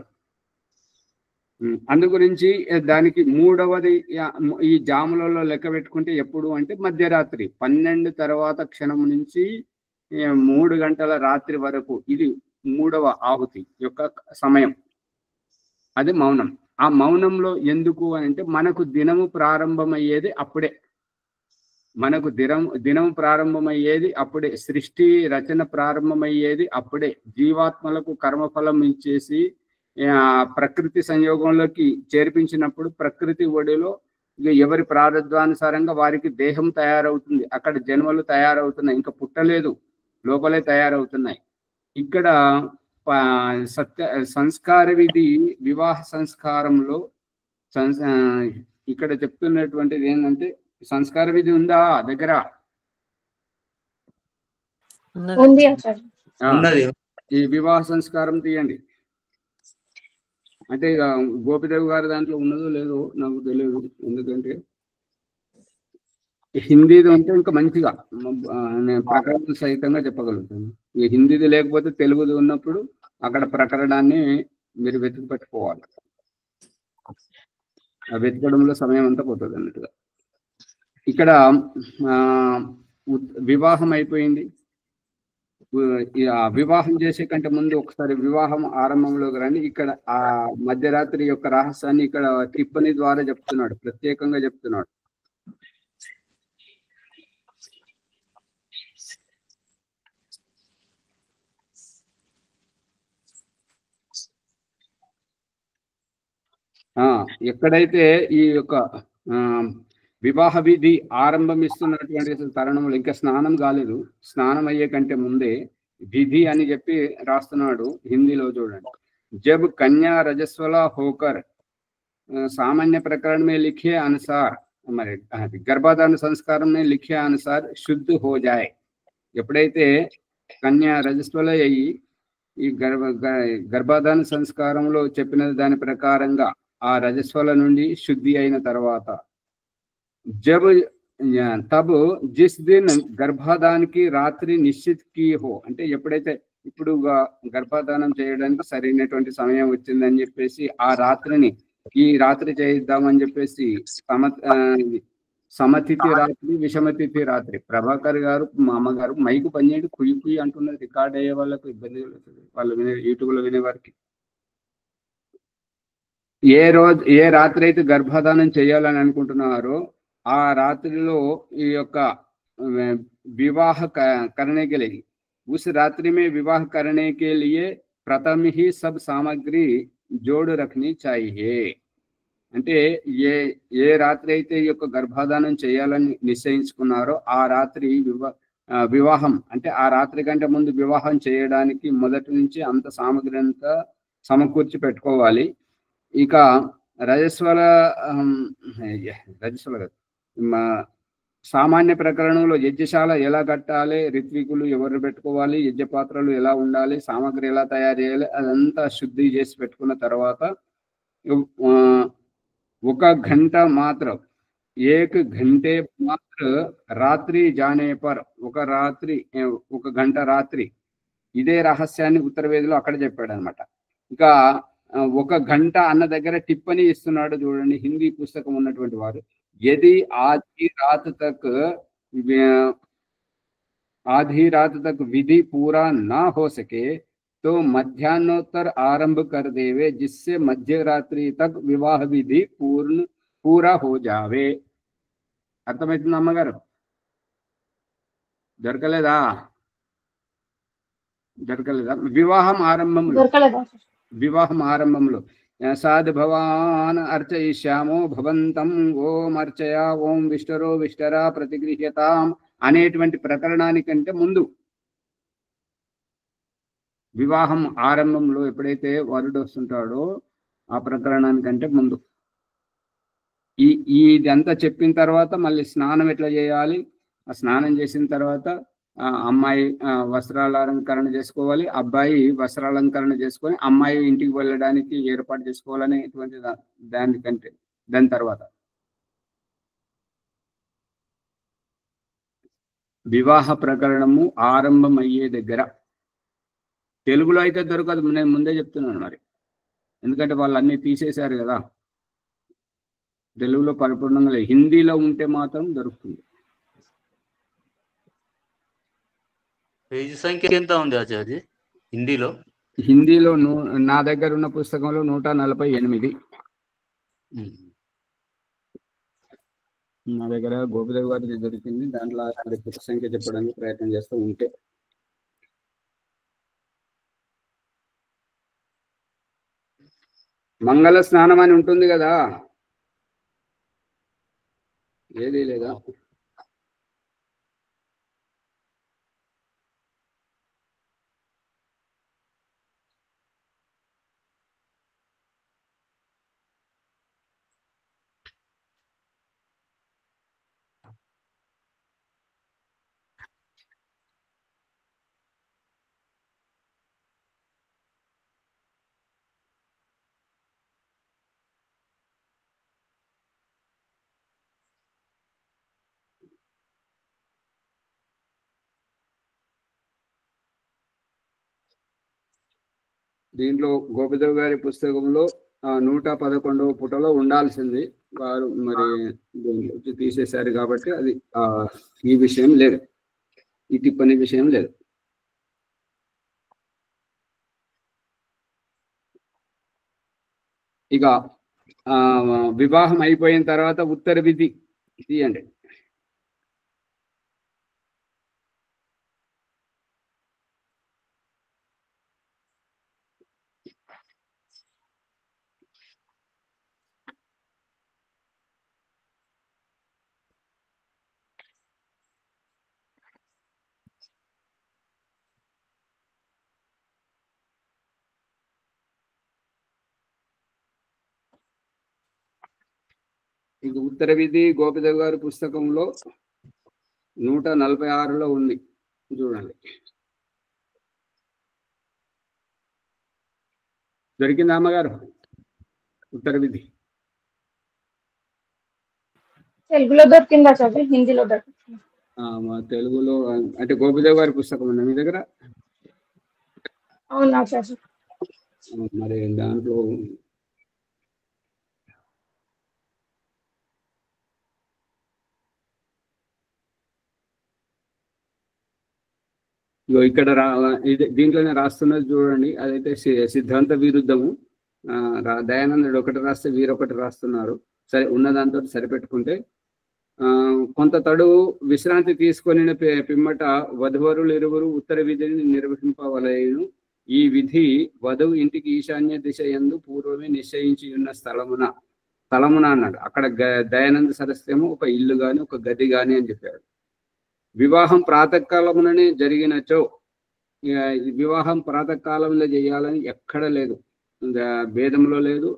అందు గురించి దానికి 3వది ఈ జాములలో లెక్క పెట్టుకుంటే ఎప్పుడు అంటే మధ్యరాత్రి 12 తర్వాత క్షణం నుంచి 3 గంటల రాత్రి వరకు, ఇది 3వ ఆహుతి యొక్క సమయం. అది మౌనం. ఆ మౌనంలో ఎందుకు అని అంటే, మనకు దినము ప్రారంభమయ్యేది అప్పుడే. మనకు దినం ప్రారంభమయ్యేది అప్పుడే, సృష్టి రచన ప్రారంభమయ్యేది అప్పుడే. జీవాత్మలకు కర్మఫలం ఇచ్చేసి ప్రకృతి సంయోగంలోకి చేర్పించినప్పుడు ప్రకృతి ఒడిలో ఎవరి ప్రారంధానుసారంగా వారికి దేహం తయారవుతుంది. అక్కడ జన్మలు తయారవుతున్నాయి, ఇంకా పుట్టలేదు, లోపలే తయారవుతున్నాయి. ఇక్కడ సంస్కార విధి వివాహ సంస్కారంలో ఇక్కడ చెప్తున్నటువంటిది ఏంటంటే, సంస్కార విధి ఉందా దగ్గర? ఈ వివాహ సంస్కారం తీయండి. అంటే గోపిదేవ్ గారి దాంట్లో ఉన్నదో లేదో నాకు తెలియదు, ఎందుకంటే హిందీది ఉంటే ఇంకా మంచిగా నేను ప్రకరణ సహితంగా చెప్పగలుగుతాను. ఈ హిందీది లేకపోతే తెలుగుది ఉన్నప్పుడు అక్కడ ప్రకరణాన్ని మీరు వెతికి పెట్టుకోవాలి. ఆ వెతకడంలో సమయం అంతా పోతుంది అన్నట్టుగా. ఇక్కడ వివాహం అయిపోయింది. వివాహం చేసే కంటే ముందు ఒకసారి వివాహం ఆరంభంలోకి రండి. ఇక్కడ ఆ మధ్యరాత్రి యొక్క రహస్యాన్ని ఇక్కడ టిప్పని ద్వారా చెప్తున్నాడు, ప్రత్యేకంగా చెప్తున్నాడు. ఎక్కడైతే ఈ యొక్క వివాహ విధి ఆరంభమిస్తున్నటువంటి తరుణంలో ఇంకా స్నానం కాలేదు, స్నానం అయ్యే కంటే ముందే విధి అని చెప్పి రాస్తున్నాడు హిందీలో. చూడండి, జబ్ కన్యా రజస్వల హోకర్ सामान्य प्रकरण में लिखे अनुसार हमारे गर्भाधान संस्कार में लिखे अनुसार शुद्ध हो जाए. ఎప్పుడైతే కన్యా రజస్వల అయ్యి ఈ గర్భాధాన సంస్కారంలో చెప్పిన దాని ప్రకారంగా ఆ రజస్వల నుండి శుద్ధి అయిన తర్వాత, జబ్ తబ్ జిస్ దిన్ గర్భాధానికి రాత్రి నిశ్చిత్ కీ హో, అంటే ఎప్పుడైతే ఇప్పుడు గర్భాధానం చేయడానికి సరైనటువంటి సమయం వచ్చిందని చెప్పేసి ఆ రాత్రిని ఈ రాత్రి చేయిద్దామని చెప్పేసి సమతిథి రాత్రి విషమతిథి రాత్రి. ప్రభాకర్ గారు మా అమ్మగారు మైకు పనిచేయండి, కుయ్యి అంటున్నది, రికార్డ్ అయ్యే వాళ్ళకు ఇబ్బంది కలుగుతుంది, వాళ్ళు యూట్యూబ్లో వినేవారికి. ఏ రాత్రి అయితే గర్భాధానం చేయాలని అనుకుంటున్నారో ఆ రాత్రిలో ఈ యొక్క వివాహ करने के लिए, उस रात्रि में विवाह करने के लिए प्रथम ही सब सामग्री जोड़ रखनी चाहिए. అంటే ఏ రాత్రి అయితే ఈ యొక్క గర్భాధానం చేయాలని నిశ్చయించుకున్నారో ఆ రాత్రి వివాహం, అంటే ఆ రాత్రి కంటే ముందు వివాహం చేయడానికి మొదటి నుంచి అంత సామగ్రి అంతా సమకూర్చి పెట్టుకోవాలి. ఇక రజస్వల సామాన్య ప్రకరణంలో యజ్ఞశాల ఎలా కట్టాలి, రిత్వికులు ఎవరు పెట్టుకోవాలి, యజ్ఞ పాత్రలు ఎలా ఉండాలి, సామగ్రి ఎలా తయారు చేయాలి, అదంతా శుద్ధి చేసి పెట్టుకున్న తర్వాత ఒక గంట మాత్రం एक घंटे मात्र రాత్రి జానే పర్, ఒక గంట రాత్రి. ఇదే రహస్యాన్ని ఉత్తరవేదిలో అక్కడ చెప్పాడు అనమాట. ఇక ఒక గంట అన్న దగ్గర టిప్పని ఇస్తున్నాడు చూడండి హిందీ పుస్తకం ఉన్నటువంటి వారు. यदि आधी रात तक विधि पूरा ना हो सके तो मध्यान्होत्तर आरंभ कर देवे, जिससे मध्य रात्रि तक विवाह विधि पूरा हो जावे. అర్థమవుతుంది అమ్మగారు? దొరకలేదా? వివాహం ఆరంభంలో సాధు భవాన్ అర్చయిష్యామో భవంతం ఓం అర్చయ ఓం విష్టరో విష్టరా ప్రతిగృహ్యతాం అనేటువంటి ప్రకరణానికంటే ముందు, వివాహం ఆరంభంలో ఎప్పుడైతే వరుడు వస్తుంటాడో ఆ ప్రకరణానికంటే ముందు ఇదంతా చెప్పిన తర్వాత మళ్ళీ స్నానం ఎట్లా చేయాలి, ఆ స్నానం చేసిన తర్వాత అమ్మాయి వస్త్రాలంకరణ చేసుకోవాలి, అబ్బాయి వస్త్రాలంకరణ చేసుకొని అమ్మాయి ఇంటికి వెళ్ళడానికి ఏర్పాటు చేసుకోవాలనేటువంటి దాని తర్వాత వివాహ ప్రకరణము ఆరంభం అయ్యే దగ్గర, తెలుగులో అయితే దొరకదు, నేను ముందే చెప్తున్నాను మరి, ఎందుకంటే వాళ్ళు అన్ని తీసేశారు కదా, తెలుగులో పరిపూర్ణంగా లేదు. హిందీలో ఉంటే మాత్రం దొరుకుతుంది. పేజీ సంఖ్య ఎంత ఉంది ఆచార్య హిందీలో? హిందీలో నా దగ్గర ఉన్న పుస్తకంలో 148. నా దగ్గర గోపిదేవ్ గారికి దొరికింది, దాంట్లో అది పుట్ట సంఖ్య చెప్పడానికి ప్రయత్నం చేస్తూ ఉంటే మంగళ స్నానం అని ఉంటుంది కదా, ఏది లేదా? దీంట్లో గోపిదేవ్ గారి పుస్తకంలో 111వ పుటలో ఉండాల్సింది, వారు మరి దీంట్లో తీసేశారు కాబట్టి అది ఈ విషయం లేదు, ఈ టిప్పని విషయం లేదు. ఇక వివాహం అయిపోయిన తర్వాత ఉత్తర విధి తీయండి. ఇక ఉత్తర విధి గోపిదేవ్ గారి పుస్తకంలో 146లో ఉంది, చూడండి. దొరికిందా అమ్మగారు ఉత్తర విధి? తెలుగులో దొరికిందా చదివి? హిందీలో దొరికింది? మా తెలుగులో అంటే గోపిదేవ్ గారి పుస్తకం ఉంది మీ దగ్గర? అవునా చదివి? మరి దాంట్లో ఇక్కడ దీంట్లోనే రాస్తున్నది చూడండి, అదైతే సిద్ధాంత విరుద్ధము. దయానందుడు ఒకటి రాస్తే వీరొకటి రాస్తున్నారు. సరే, ఉన్నదాంతో సరిపెట్టుకుంటే కొంత తడువు విశ్రాంతి తీసుకొని పిమ్మట వధువరులు ఇరువురు ఉత్తర విధిని నిర్వహింపవలేను. ఈ విధి వధువు ఇంటికి ఈశాన్య దిశ యందు పూర్వమే నిశ్చయించి ఉన్న స్థలమున అన్నాడు. అక్కడ దయానంద సరస్సు ఏమో ఒక ఇల్లు గాని ఒక గది గాని అని చెప్పాడు. వివాహం ప్రాతకాలముననే జరిగినచో, వివాహం ప్రాతకాలంలో చేయాలని ఎక్కడ లేదు, భేదంలో లేదు,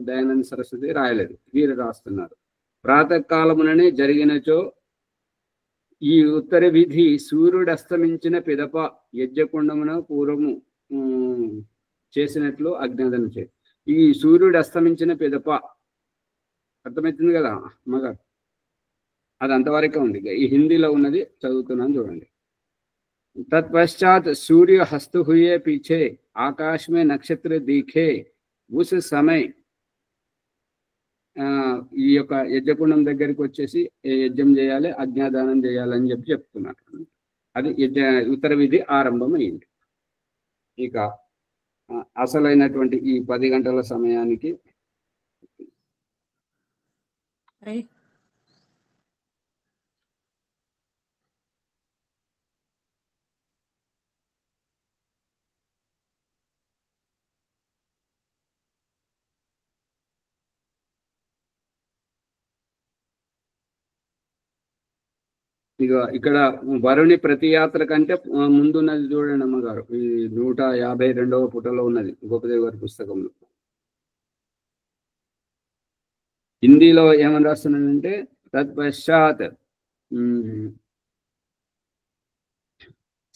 దయానంద సరస్వతి రాయలేదు, వీరు రాస్తున్నారు. ప్రాతకాలముననే జరిగినచో ఈ ఉత్తర విధి సూర్యుడు అస్తమించిన పిదప యజ్ఞకుండమున పూర్వము చేసినట్లు అజ్ఞాదన చే. ఈ సూర్యుడు అస్తమించిన పిదప అర్థమవుతుంది కదా మగారు? అది అంతవరకే ఉంది. ఈ హిందీలో ఉన్నది చదువుతున్నాను చూడండి. तत्पश्चात सूर्य हस्त हुए पीछे आकाश में नक्षत्र दिखे उस समय ఈ యొక్క యజ్ఞకుండం దగ్గరికి వచ్చేసి యజ్ఞం చేయాలి, అజ్ఞాదానం చేయాలని చెప్తున్నారు. అది ఉత్తర విధి ఆరంభమైంది. ఇక అసలైనటువంటి ఈ 10 గంటల సమయానికి ఇక్కడ వరుణి ప్రతియాత్ర కంటే ముందున్నది చూడండి అమ్మగారు, ఈ 152వ పుటలో ఉన్నది గోపదేవ్ గారి పుస్తకంలో. హిందీలో ఏమని రాస్తున్నానంటే తత్పశ్చాత్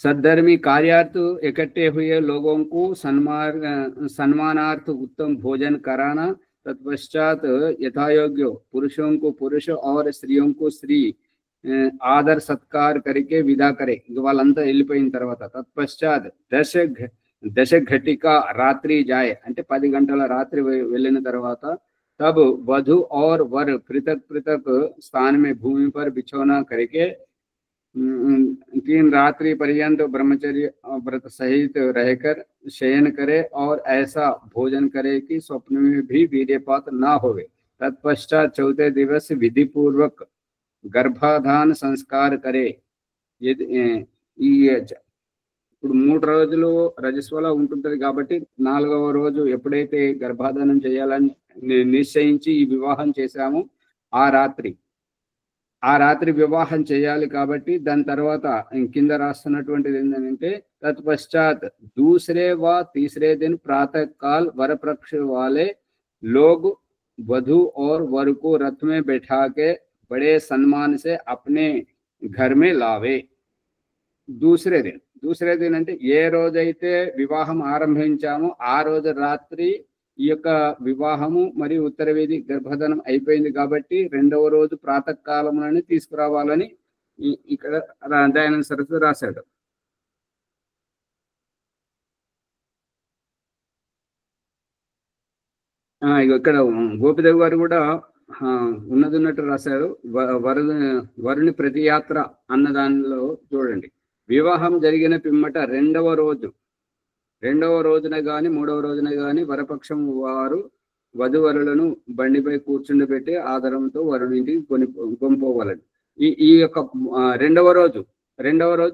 सद्धर्मी कार्यार्थ इकट्ठे हुए लोगों को सम्मानार्थ उत्तम भोजन कराना, तत्पश्चात यथायोग्य पुरुषों को पुरुष और स्त्रियों को स्त्री आदर सत्कार करके विदा करे. వాళ్ళంతా వెళ్ళిపోయిన తర్వాత తత్పశ్చాత్ దశ ఘటిక రాత్రి जाए అంటే 10 గంటల రాత్రి వెళ్ళిన తర్వాత तब वधु और वर पृथक पृथक स्थान में भूमि पर बिछौना करके 3 रात्रि पर्यंत ब्रह्मचर्य व्रत सहित रहकर शयन करे और ऐसा भोजन करे कि स्वप्न में भी वीर्यपात ना होवे. तत्पश्चात 4थे दिवस विधि पूर्वक गर्भाधान संस्कार करे ఈ ఇప్పుడు 3 రోజులు రజస్వల ఉంటుంటది కాబట్టి 4వ రోజు ఎప్పుడైతే గర్భాధానం చేయాలని నిశ్చయించి ఈ వివాహం చేశామో ఆ రాత్రి వివాహం చేయాలి కాబట్టి దాని తర్వాత కింద రాస్తున్నటువంటిది ఏంటంటే तत्पश्चात दूसरे व तीसरे दिन प्रातः काल वर पक्ष वाले लोग वधु और वर को रथ में बैठा के बड़े सम्मान से अपने घर में लावे। दूसरे दिन అంటే ఏ రోజైతే వివాహం ఆరంభించామో ఆ రోజు రాత్రి ఈ యొక్క వివాహము మరియు ఉత్తరవేది గర్భధానం అయిపోయింది కాబట్టి రెండవ రోజు ప్రాతకాలంలోనే తీసుకురావాలని ఇక్కడ దయానంద సరస్వతి రాశాడు। ఇక్కడ గోపిదేవ్ గారు కూడా ఉన్నట్టు రాశారు। వరుని ప్రతియాత్ర అన్న దానిలో చూడండి, వివాహం జరిగిన పిమ్మట రెండవ రోజున గాని 3వ రోజున గాని వరపక్షం వారు వధువరులను బండిపై కూర్చుండబెట్టి ఆధారంతో వరునింటికి కొనిపోవాలని ఈ యొక్క రెండవ రోజు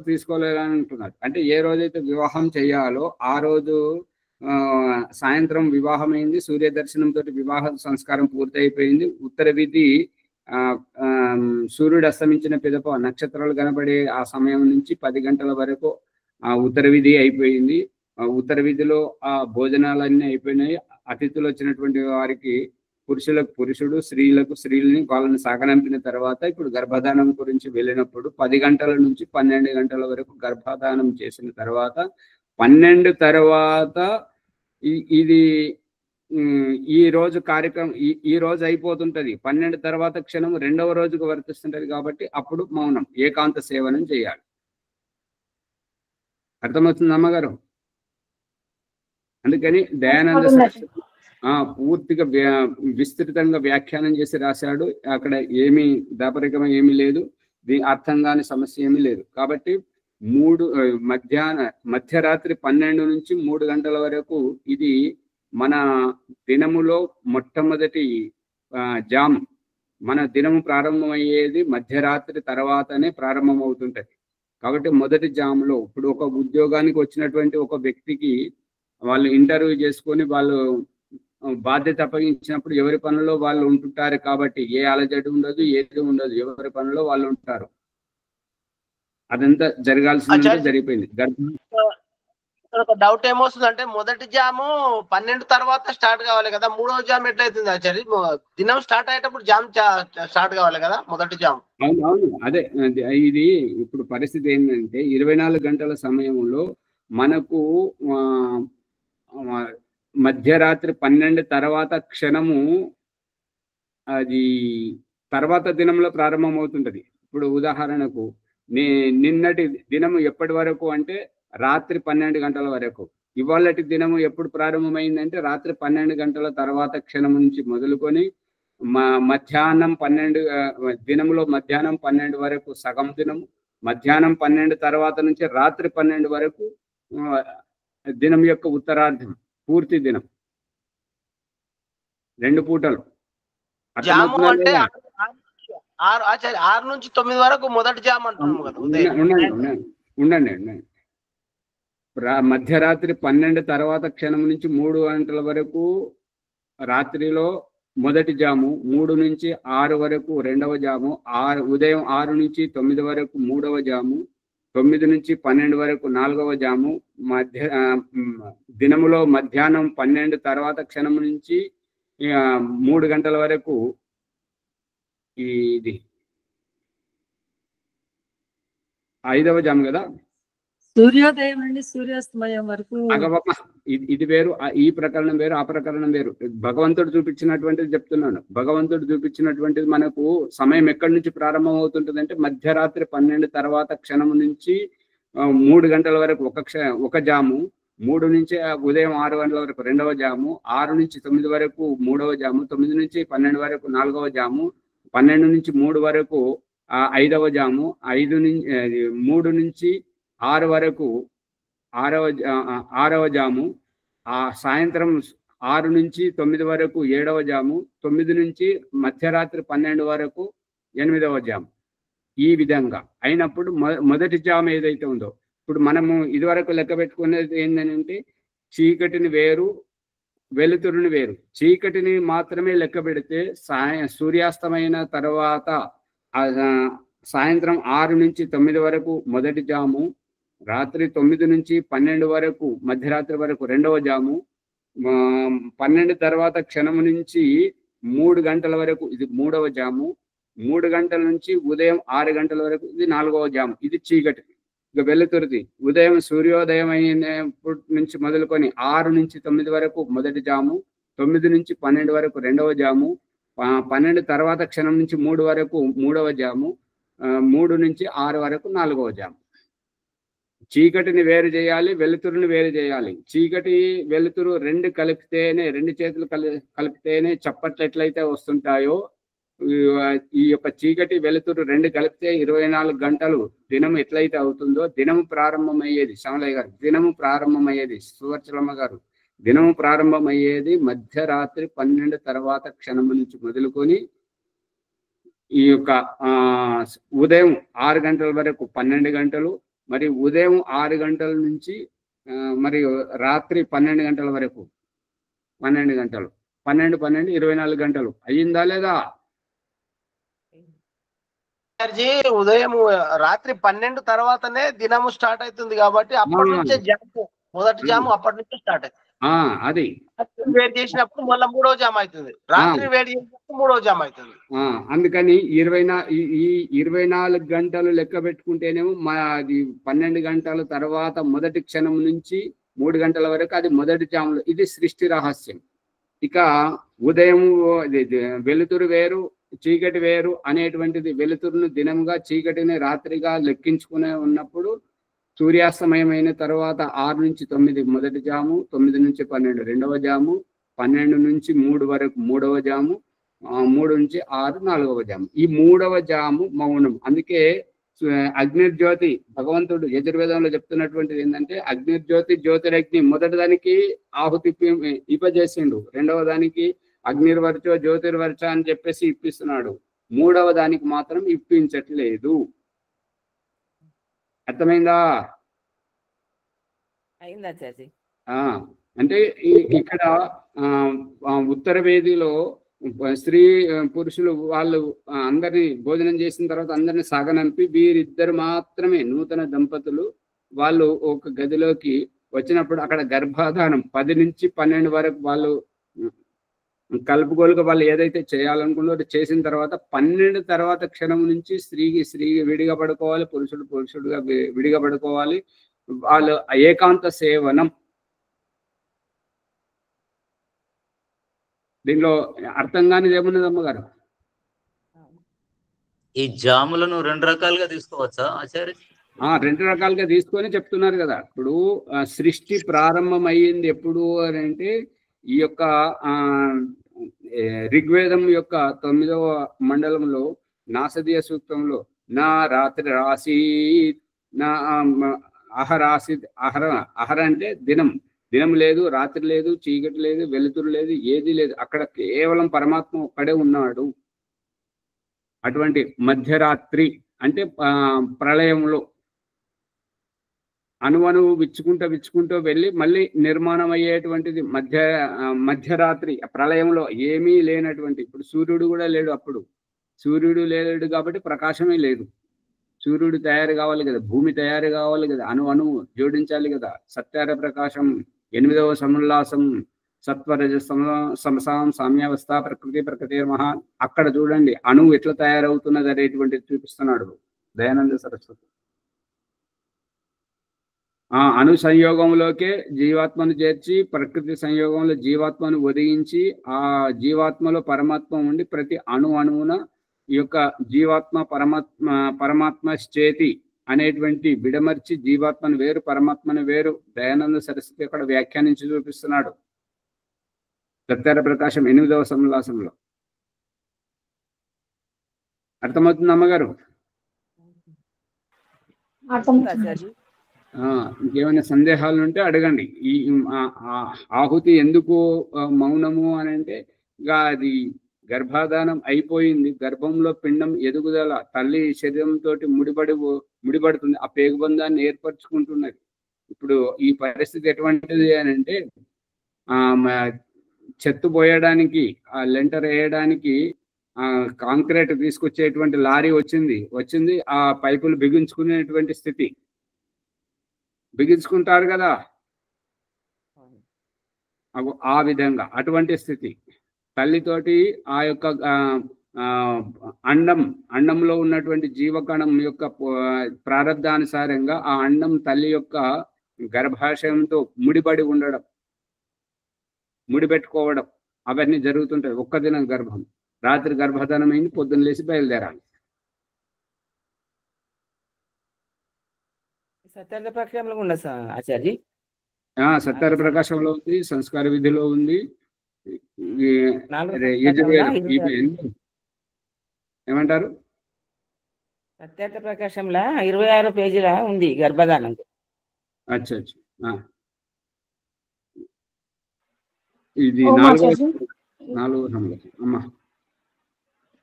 తీసుకోవాలని అంటున్నారు। అంటే ఏ రోజైతే వివాహం చేయాలో ఆ రోజు సాయంత్రం వివాహం అయింది, సూర్య దర్శనంతో వివాహ సంస్కారం పూర్తయిపోయింది, ఉత్తర విధి సూర్యుడు అస్తమించిన పిదప నక్షత్రాలు కనబడే ఆ సమయం నుంచి 10 గంటల వరకు ఉత్తర విధి అయిపోయింది। ఉత్తర విధిలో ఆ భోజనాలన్నీ అయిపోయినాయి। అతిథులు వచ్చినటువంటి వారికి పురుషులకు పురుషుడు, స్త్రీలకు స్త్రీలని వాళ్ళని సాగనంపిన తర్వాత ఇప్పుడు గర్భధానం గురించి వెళ్ళినప్పుడు 10 గంటల నుంచి 12 గంటల వరకు గర్భధానం చేసిన తర్వాత 12 తర్వాత ఇది ఈ రోజు కార్యక్రమం ఈ రోజు అయిపోతుంటది। 12 తర్వాత క్షణం రెండవ రోజుకు వర్తిస్తుంటది కాబట్టి అప్పుడు మౌనం ఏకాంత సేవనం చేయాలి। అర్థమవుతుంది అమ్మగారు? అందుకని దయానంద సరస్వతి పూర్తిగా విస్తృతంగా వ్యాఖ్యానం చేసి రాశాడు। అక్కడ ఏమీ దాపరికం ఏమీ లేదు, దీని అర్థం కాని సమస్య ఏమీ లేదు। కాబట్టి మధ్యరాత్రి 12 నుంచి 3 గంటల వరకు ఇది మన దినములో మొట్టమొదటి జామ్। మన దినము ప్రారంభమయ్యేది మధ్యరాత్రి తర్వాతనే ప్రారంభం అవుతుంటది కాబట్టి మొదటి జామ్లో ఇప్పుడు ఒక ఉద్యోగానికి వచ్చినటువంటి ఒక వ్యక్తికి వాళ్ళు ఇంటర్వ్యూ చేసుకొని వాళ్ళు బాధ్యత అప్పగించినప్పుడు ఎవరి పనుల్లో వాళ్ళు ఉంటుంటారు కాబట్టి ఏ అలజడి ఉండదు, ఏది ఉండదు, ఎవరి పనుల్లో వాళ్ళు ఉంటారు। అదంతా జరగాల్సింది జరిగిపోయింది। ఒక డౌట్ ఏమొస్తుందంటే మొదటి జాము 12 తర్వాత స్టార్ట్ కావాలి కదా, 3వ జామ్ ఎట్లయితుంది ఆచార్య? దినం స్టార్ట్ అయ్యేటప్పుడు జామ్ స్టార్ట్ కావాలి కదా మొదటి జామ్? అవును అదే ఇది ఇప్పుడు పరిస్థితి ఏంటంటే 24 గంటల సమయంలో మనకు మధ్యరాత్రి 12 తర్వాత క్షణము అది తర్వాత దినంలో ప్రారంభం అవుతుంటది। ఇప్పుడు ఉదాహరణకు నిన్నటి దినము ఎప్పటి వరకు అంటే రాత్రి 12 గంటల వరకు, ఇవాళటి దినము ఎప్పుడు ప్రారంభమైందంటే రాత్రి 12 గంటల తర్వాత క్షణం నుంచి మొదలుకొని మధ్యాహ్నం 12 దినములో మధ్యాహ్నం 12 వరకు సగం దినము, మధ్యాహ్నం 12 తర్వాత నుంచి రాత్రి 12 వరకు దినం యొక్క ఉత్తరార్ధం పూర్తి దినం, 2 పూటలు। ఆచార్య 6 నుంచి 9 వరకు మొదటి జామ్ అంటున్నాము కదా? ఉండండి మధ్యరాత్రి 12 తర్వాత క్షణం నుంచి 3 గంటల వరకు రాత్రిలో మొదటి జాము, 3 నుంచి 6 వరకు రెండవ జాము, ఉదయం 6 నుంచి 9 వరకు మూడవ జాము, 9 నుంచి 12 వరకు 4వ జాము, దినములో మధ్యాహ్నం 12 తర్వాత క్షణం నుంచి 3 గంటల వరకు ఇది 5వ జాము కదా, సూర్యోదయం నుండి సూర్యాస్తమయం వరకు। ఇది వేరు, ఈ ప్రకరణం వేరు, ఆ ప్రకరణం వేరు। భగవంతుడు చూపించినటువంటిది చెప్తున్నాను। భగవంతుడు చూపించినటువంటిది మనకు సమయం ఎక్కడి నుంచి ప్రారంభం అవుతుంటుంది అంటే మధ్యరాత్రి 12 తర్వాత క్షణం నుంచి 3 గంటల వరకు ఒక జాము, 3 నుంచి ఉదయం 6 గంటల వరకు రెండవ జాము, 6 నుంచి 9 వరకు మూడవ జాము, 9 నుంచి 12 వరకు 4వ జాము, 12 నుంచి 3 వరకు 5వ జాము, 3 నుంచి 6 వరకు 6వ జాము, సాయంత్రం 6 నుంచి 9 వరకు 7వ జాము, 9 నుంచి మధ్యరాత్రి 12 వరకు 8వ జాము। ఈ విధంగా అయినప్పుడు మొదటి జాము ఏదైతే ఉందో, ఇప్పుడు మనము ఇదివరకు లెక్క పెట్టుకునేది ఏంటంటే చీకటిని వేరు వెలుతురుని వేరు. చీకటిని మాత్రమే లెక్క పెడితే సూర్యాస్తమైన తర్వాత సాయంత్రం 6 నుంచి 9 వరకు మొదటి జాము, రాత్రి 9 నుంచి 12 వరకు మధ్యరాత్రి వరకు రెండవ జాము, 12 తర్వాత క్షణము నుంచి 3 గంటల వరకు ఇది మూడవ జాము, 3 గంటల నుంచి ఉదయం 6 గంటల వరకు ఇది 4వ జాము. ఇది చీకటి. ఇక వెలుతురుది ఉదయం సూర్యోదయం అయినప్పటి నుంచి మొదలుకొని 6 నుంచి 9 వరకు మొదటి జాము, 9 నుంచి 12 వరకు రెండవ జాము, 12 తర్వాత క్షణం నుంచి 3 వరకు మూడవ జాము, 3 నుంచి 6 వరకు 4వ జాము. చీకటిని వేరు చేయాలి, వెలుతురుని వేరు చేయాలి. చీకటి వెలుతురు రెండు కలిపితేనే, రెండు చేతులు కలిపితేనే చప్పట్లు ఎట్లయితే వస్తుంటాయో, ఈ యొక్క చీకటి వెలుతురు రెండు కలిపితే 24 గంటలు దినం ఎట్లయితే అవుతుందో, దినము ప్రారంభమయ్యేది శ్యామలయ్య గారు, దినము ప్రారంభమయ్యేది సువర్చలమ్మ గారు, దినము ప్రారంభమయ్యేది మధ్యరాత్రి 12 తర్వాత క్షణం నుంచి మొదలుకొని ఈ యొక్క ఉదయం 6 గంటల వరకు 12 గంటలు, మరి ఉదయం 6 గంటల నుంచి మరియు రాత్రి 12 గంటల వరకు 12 గంటలు, 12 24 గంటలు అయ్యిందా లేదా? ఉదయం రాత్రి 12 తర్వాతనే దినము స్టార్ట్ అవుతుంది కాబట్టి అప్పటి నుంచే జాము, మొదటి జాము అప్పటి నుంచే స్టార్ట్ అవుతుంది. అది వేడి చేసినప్పుడు మళ్ళీ మూడో జాము అవుతుంది, రాత్రి వేడి చేసినప్పుడు మూడో జాము అవుతుంది. అందుకని 24 గంటలు లెక్క పెట్టుకుంటేనేమో అది 12 గంటల తర్వాత మొదటి క్షణం నుంచి 3 గంటల వరకు అది మొదటి జాములు. ఇది సృష్టి రహస్యం. ఇక ఉదయం వెలుతురు వేరు చీకటి వేరు అనేటువంటిది, వెలుతురును దినముగా చీకటిని రాత్రిగా లెక్కించుకునే ఉన్నప్పుడు సూర్యాస్తమయమైన తర్వాత 6 నుంచి 9 మొదటి జాము, 9 నుంచి 12 రెండవ జాము, 12 నుంచి 3 వరకు మూడవ జాము, 3 నుంచి 6 4వ జాము. ఈ మూడవ జాము మౌనం. అందుకే అగ్నిర్జ్యోతి భగవంతుడు యజుర్వేదంలో చెప్తున్నటువంటిది ఏంటంటే, అగ్నిర్జ్యోతి జ్యోతిరగ్ని మొదటి దానికి ఆహుతి ఇప్పజేసిండు, రెండవ దానికి అగ్నిర్వర్చో జ్యోతిర్వర్చ అని చెప్పేసి ఇప్పిస్తున్నాడు, మూడవ దానికి మాత్రం ఇప్పించట్లేదు. అర్థమైందా? అంటే ఇక్కడ ఉత్తర వేదిలో స్త్రీ పురుషులు వాళ్ళు అందరినీ భోజనం చేసిన తర్వాత అందరినీ సాగనంపి వీరిద్దరు మాత్రమే నూతన దంపతులు వాళ్ళు ఒక గదిలోకి వచ్చినప్పుడు అక్కడ గర్భాధానం 10 నుంచి 12 వరకు వాళ్ళు కలుపుకోలుగా వాళ్ళు ఏదైతే చేయాలనుకున్నారో చేసిన తర్వాత 12 తర్వాత క్షణం నుంచి స్త్రీ విడిగా పడుకోవాలి, పురుషుడుగా విడిగా పడుకోవాలి. వాళ్ళు ఏకాంత సేవనం. దీనిలో అర్థం కానిది ఏమున్నది అమ్మగారు? ఈ జాములను 2 రకాలుగా తీసుకోవచ్చా ఆచార్య? 2 రకాలుగా తీసుకొని చెప్తున్నారు కదా. ఇప్పుడు సృష్టి ప్రారంభం అయ్యింది ఎప్పుడు అని అంటే, ఈ యొక్క ఋగ్వేదం యొక్క 9వ మండలంలో నాసదీయ సూక్తంలో నా రాత్రి రాసి నా అహరాసి అహర అంటే దినం లేదు, రాత్రి లేదు, చీకటి లేదు, వెలుతురు లేదు, ఏది లేదు. అక్కడ కేవలం పరమాత్మ ఒక్కడే ఉన్నాడు. అటువంటి మధ్యరాత్రి అంటే ప్రళయంలో అణువణువు విచ్చుకుంటూ వెళ్ళి మళ్ళీ నిర్మాణం అయ్యేటువంటిది మధ్యరాత్రి ప్రళయంలో ఏమీ లేనటువంటి. ఇప్పుడు సూర్యుడు కూడా లేడు, అప్పుడు సూర్యుడు లేడు కాబట్టి ప్రకాశమే లేదు. సూర్యుడు తయారు కావాలి కదా, భూమి తయారు కావాలి కదా, అణువు జోడించాలి కదా. సత్యార ప్రకాశం 8వ సముల్లాసం సత్వరజ సమసాం సామ్యావస్థ ప్రకృతి మహా. అక్కడ చూడండి అణువు ఎట్లా తయారవుతున్నది అనేటువంటిది చూపిస్తున్నాడు దయానంద సరస్వతి. అణు సంయోగంలోకే జీవాత్మను చేర్చి ప్రకృతి సంయోగంలో జీవాత్మను ఒదిగించి ఆ జీవాత్మలో పరమాత్మ ఉండి ప్రతి అణువున ఈ యొక్క జీవాత్మ పరమాత్మ చేతి అనేటువంటి విడమర్చి జీవాత్మను వేరు పరమాత్మను వేరు దయానంద సరస్వతి అక్కడ వ్యాఖ్యానించి చూపిస్తున్నాడు సత్యార ప్రకాశం 8వ సముల్లాసంలో. అర్థమవుతుంది అమ్మగారు? ఇంకేమైనా సందేహాలు ఉంటే అడగండి. ఈ ఆహుతి ఎందుకు మౌనము అని అంటే, ఇక అది గర్భాధానం అయిపోయింది, గర్భంలో పిండం ఎదుగుదల తల్లి శరీరంతో ముడిపడుతుంది, ఆ పేగుబంధాన్ని ఏర్పరచుకుంటున్నది. ఇప్పుడు ఈ పరిస్థితి ఎటువంటిది అని అంటే చెత్త పోయడానికి, ఆ లెంటర్ వేయడానికి కాంక్రీట్ తీసుకొచ్చేటువంటి లారీ వచ్చింది, ఆ పైపులు బిగించుకునేటువంటి స్థితి. బిగించుకుంటారు కదా, ఆ విధంగా అటువంటి స్థితి. తల్లితోటి ఆ యొక్క అండంలో ఉన్నటువంటి జీవకణం యొక్క ప్రారంధానుసారంగా ఆ అండం తల్లి యొక్క గర్భాశయంతో ముడిపెట్టుకోవడం అవన్నీ జరుగుతుంటాయి. ఒక్క దినం గర్భం, రాత్రి గర్భధానం అయింది, పొద్దున్న లేచి బయలుదేరాలి. సత్యార్థ ప్రకాశంలో ఉండదు ఆచార్య. సత్యార్థ ప్రకాశంలో ఉంది, సంస్కార విధిలో ఉంది, ఏమంటారు సత్యార్థ ప్రకాశంలో 26 పేజీల ఉంది గర్భధానం. అచ్చా ఇది 4వ అమ్మా.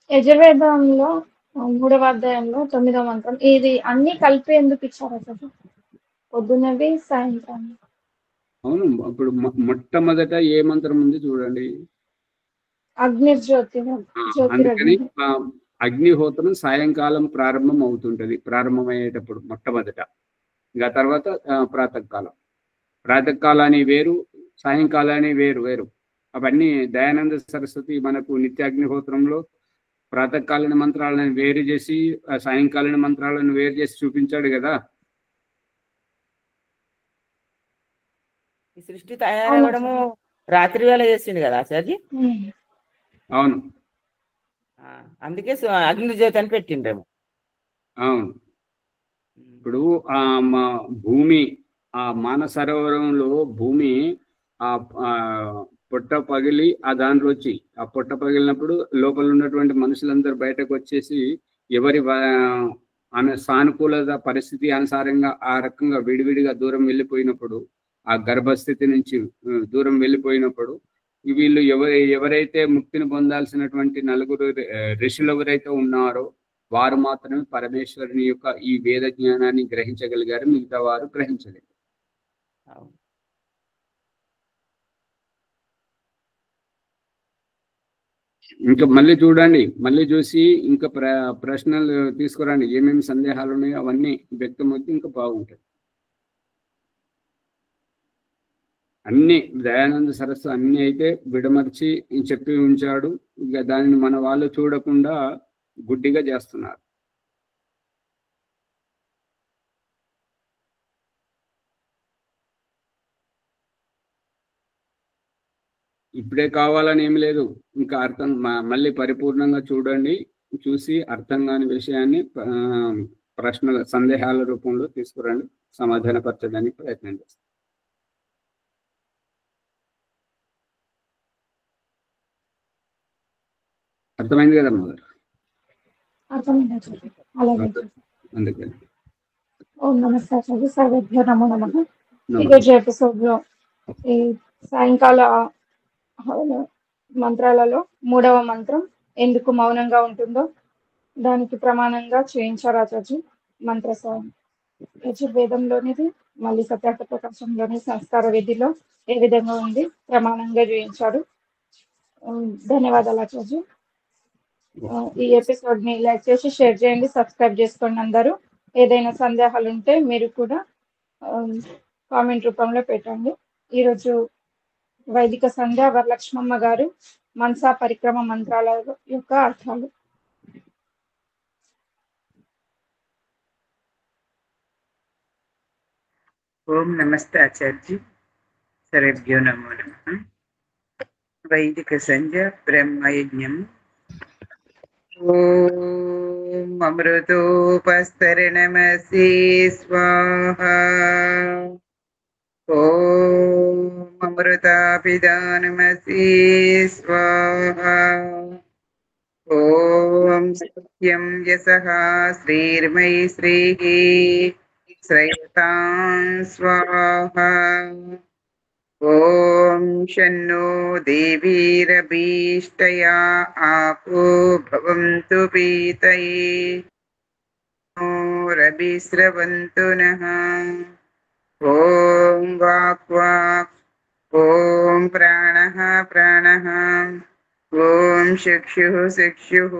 యజుర్వేదంలో 3వ అధ్యాయంలో 9వ మంత్రం. ఇది అన్ని కలిపి ఎందుకు ఇచ్చారు అసలు? పొద్దున్నవి సాయంత్రం. అవును, ఇప్పుడు మొట్టమొదట ఏ మంత్రం ఉంది చూడండి, అగ్నిజ్యోతి. అందుకని అగ్నిహోత్రం సాయంకాలం ప్రారంభమయ్యేటప్పుడు మొట్టమొదట. ఇంకా తర్వాత ప్రాతకాలాన్ని వేరు, సాయంకాలాన్ని వేరు. అవన్నీ దయానంద సరస్వతి మనకు నిత్య అగ్నిహోత్రంలో ప్రాతకాలీన మంత్రాలను వేరు చేసి సాయంకాలీన మంత్రాలను వేరు చేసి చూపించాడు కదా. ఈ సృష్టి తయారవడము రాత్రి వేళ చేసిండు కదా ఆచార్య. అవును, అందుకే అగ్నిజ్యోతి అని పెట్టిండ్రేమో. అవును, ఇప్పుడు భూమి, ఆ మానసరోవరంలో భూమి పొట్ట పగిలి దాంట్లో వచ్చి ఆ పొట్ట పగిలినప్పుడు లోపల ఉన్నటువంటి మనుషులందరూ బయటకు వచ్చేసి ఎవరి సానుకూలత పరిస్థితి అనుసారంగా ఆ రకంగా విడివిడిగా దూరం వెళ్ళిపోయినప్పుడు, ఆ గర్భస్థితి నుంచి దూరం వెళ్ళిపోయినప్పుడు వీళ్ళు ఎవరైతే ముక్తిని పొందాల్సినటువంటి 4 ఋషులు ఎవరైతే ఉన్నారో వారు మాత్రమే పరమేశ్వరుని యొక్క ఈ వేద జ్ఞానాన్ని గ్రహించగలిగారు, మిగతా వారు గ్రహించలేదు. ఇంకా మళ్ళీ చూడండి, మళ్ళీ చూసి ఇంకా ప్రశ్నలు తీసుకురండి, ఏమేమి సందేహాలు ఉన్నాయో అవన్నీ వ్యక్తమవుతే ఇంకా బాగుంటుంది. అన్ని దయానంద సరస్సు అన్ని అయితే విడమర్చి చెప్పి ఉంచాడు, ఇక దానిని మన వాళ్ళు చూడకుండా గుడ్డిగా చేస్తున్నారు. ఇప్పుడే కావాలని ఏమి లేదు, ఇంకా అర్థం మళ్ళీ పరిపూర్ణంగా చూడండి, చూసి అర్థం కాని విషయాన్ని ప్రశ్నల సందేహాల రూపంలో తీసుకురండి, సమాధానపరచడానికి ప్రయత్నం చేస్తాం. అర్థమైంది కదా మొదలు? అందుకని ఓం నమస్తే సర్వేభ్యో నమో నమః. ఈరోజు ఎపిసోడ్ లో ఈ సాయంకాల మంత్రాలలో 3వ మంత్రం ఎందుకు మౌనంగా ఉంటుందో దానికి ప్రమాణంగా చేయించారు ఆచార్య. మంత్ర యజుర్వేదంలోనిది, మళ్ళీ సత్యార్థ ప్రకాశంలోని సంస్కార విధిలో ఏ విధంగా ఉంది ప్రమాణంగా చేయించాడు. ధన్యవాదాలు ఆచార్య. ఈ ఎపిసోడ్ ని లైక్ చేసి షేర్ చేయండి, సబ్స్క్రైబ్ చేసుకోండి అందరూ. ఏదైనా సందేహాలు ఉంటే మీరు కూడా కామెంట్ రూపంలో పెట్టండి. ఈరోజు వైదిక సంధ్య వరలక్ష్మమ్మ గారు మనసా పరిక్రమ మంత్రాల యొక్క అర్థాలు. ఓం నమస్తే ఆచార్య. సర్వేభ్యో నమో నమః. వైదిక సంధ్య బ్రహ్మయజ్ఞం. ఓం అమృతోపస్తరణమసి స్వాహా. ఓం అమృతాపిదానమసి స్వాహా. ఓం సత్యం యసః శ్రీర్మయి శ్రీః శ్రేయతాం స్వాహా. ఓం షన్నో దేవీరభీష్టయా ఆపో భవంతు పీతయే రభిస్రవంతు నః. ఓం వాక్ వాక్. ఓం ప్రాణః ప్రాణః. ఓం చక్షుః చక్షుః.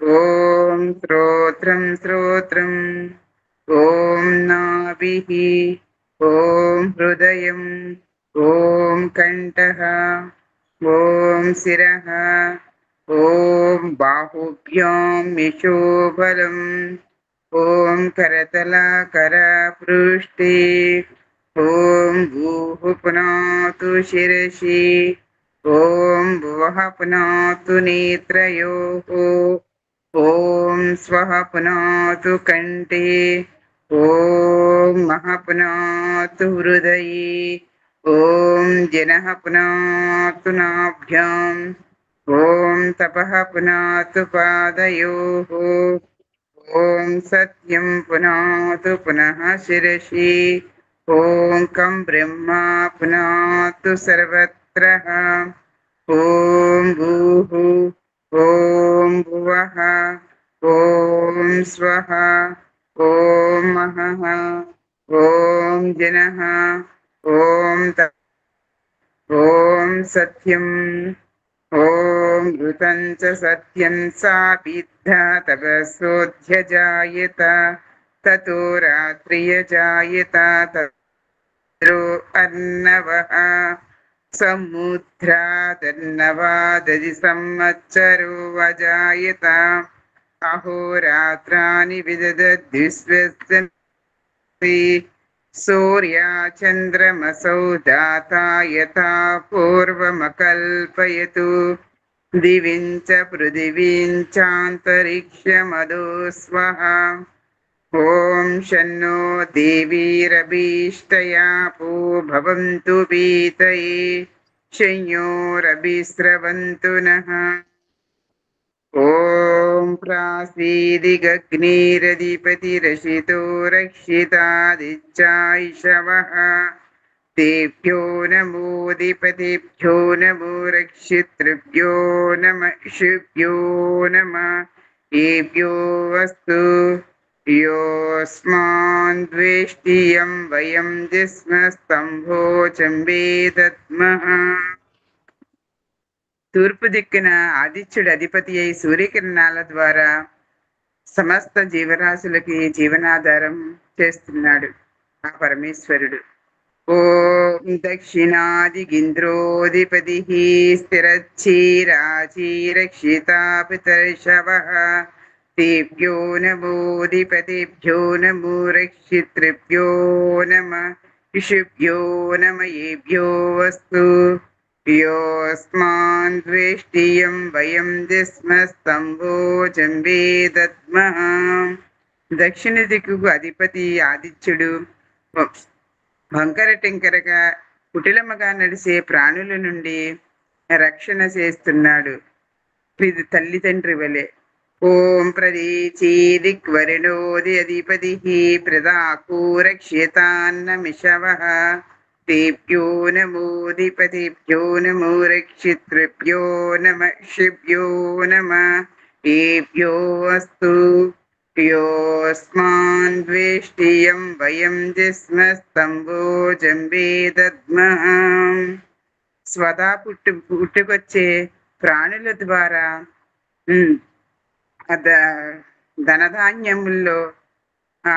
ఓం శ్రోత్రం శ్రోత్రం. ఓం నాభిః. ఓం హృదయం. ఓం కంఠః. ఓం శిరః. ఓం బాహుభ్యాం యశోబలం. ఓం కరతలకరపృష్ఠే. ఓం భూః పునాతు శిరసి. ఓం భువః పునాతు నేత్రయోః. ఓం స్వః పునాతు కంఠే. ఓం మహః పునాతు హృదయే. ఓం జనః పునాతు నాభ్యాం. ఓం తపః పునాతు పాదయోః. ఓం సత్యం పునాతు పునః శిరసి. ఓం కం బ్రహ్మ పునాతు సర్వత్ర. ఓం భూః. ఓం భువః. ఓం స్వః. ఓం మహః. ఓం జనః. ఓం ఓం సత్యం. ఓం ఋతం చ సత్యం సాపిద్ధ తపసోధ్యజాయత. తతో రాత్రియజాయత. తతో అర్ణవః. సముద్రాదర్ణవాదది సంవత్సరో అజాయత. అహోరాత్రాణి విదద్విశ్వస్య సూర్యాచంద్రమసౌ దాతా యథా పూర్వమకల్పయతు. దివిం చ పృథివీం చాంతరిక్షమదో స్వః. ఓం షన్నో దేవీరభీష్టయాపో భవంతు పీతయే. శయ్యోరభిస్రవంతు నః. ఓం ప్రాసీది గగ్నిరధిపతిరషితో రక్షితాదిచ్చాయిషవః. తేభ్యో నమోధిపతిభ్యో నమో రక్షితృభ్యో నమః శుభ్యో నమః. ఏభ్యో అస్తు. యోస్మాన్ ద్వేష్టియం వయం జిస్మస్తంభోచం వేదత్మః. తూర్పు దిక్కున ఆదిత్యుడు అధిపతి అయి సూర్యకిరణాల ద్వారా సమస్త జీవరాశులకి జీవనాధారం చేస్తున్నాడు ఆ పరమేశ్వరుడు. ఓం దక్షిణాదిగింద్రోధిపతి స్థిరచ్చీరాచీరక్షితాపితర్షవః. తేభ్యో నమోధిపతిభ్యో నమో రక్షితృభ్యో నమః ఋషిభ్యో నమః. ఏభ్యో అస్తు. యోస్మాన్ ద్వేష్టియం వయం జిస్మస్తంభోజం వేదత్మః. దక్షిణ దిక్కుకు అధిపతి ఆదిత్యుడు వంకర టింకరగా కుటిలముగా నడిసే ప్రాణుల నుండి రక్షణ చేస్తున్నాడు తల్లిదండ్రి వలె. ఓం ప్రదీచీదిక్వరుణోది అధిపతి ప్రదాకూరక్షితాన్నమిషవః. తేభ్యో నమోధిపతిభ్యో నమో రక్షితృభ్యో నమః శిభ్యో నమః. ఏభ్యో అస్తు. యోస్మాన్ ద్వేష్టియం వయం జిస్మస్తంభోజం వేదత్మః. స్వదా పుట్టుకొచ్చే ప్రాణుల ద్వారా ధనధాన్యముల్లో ఆ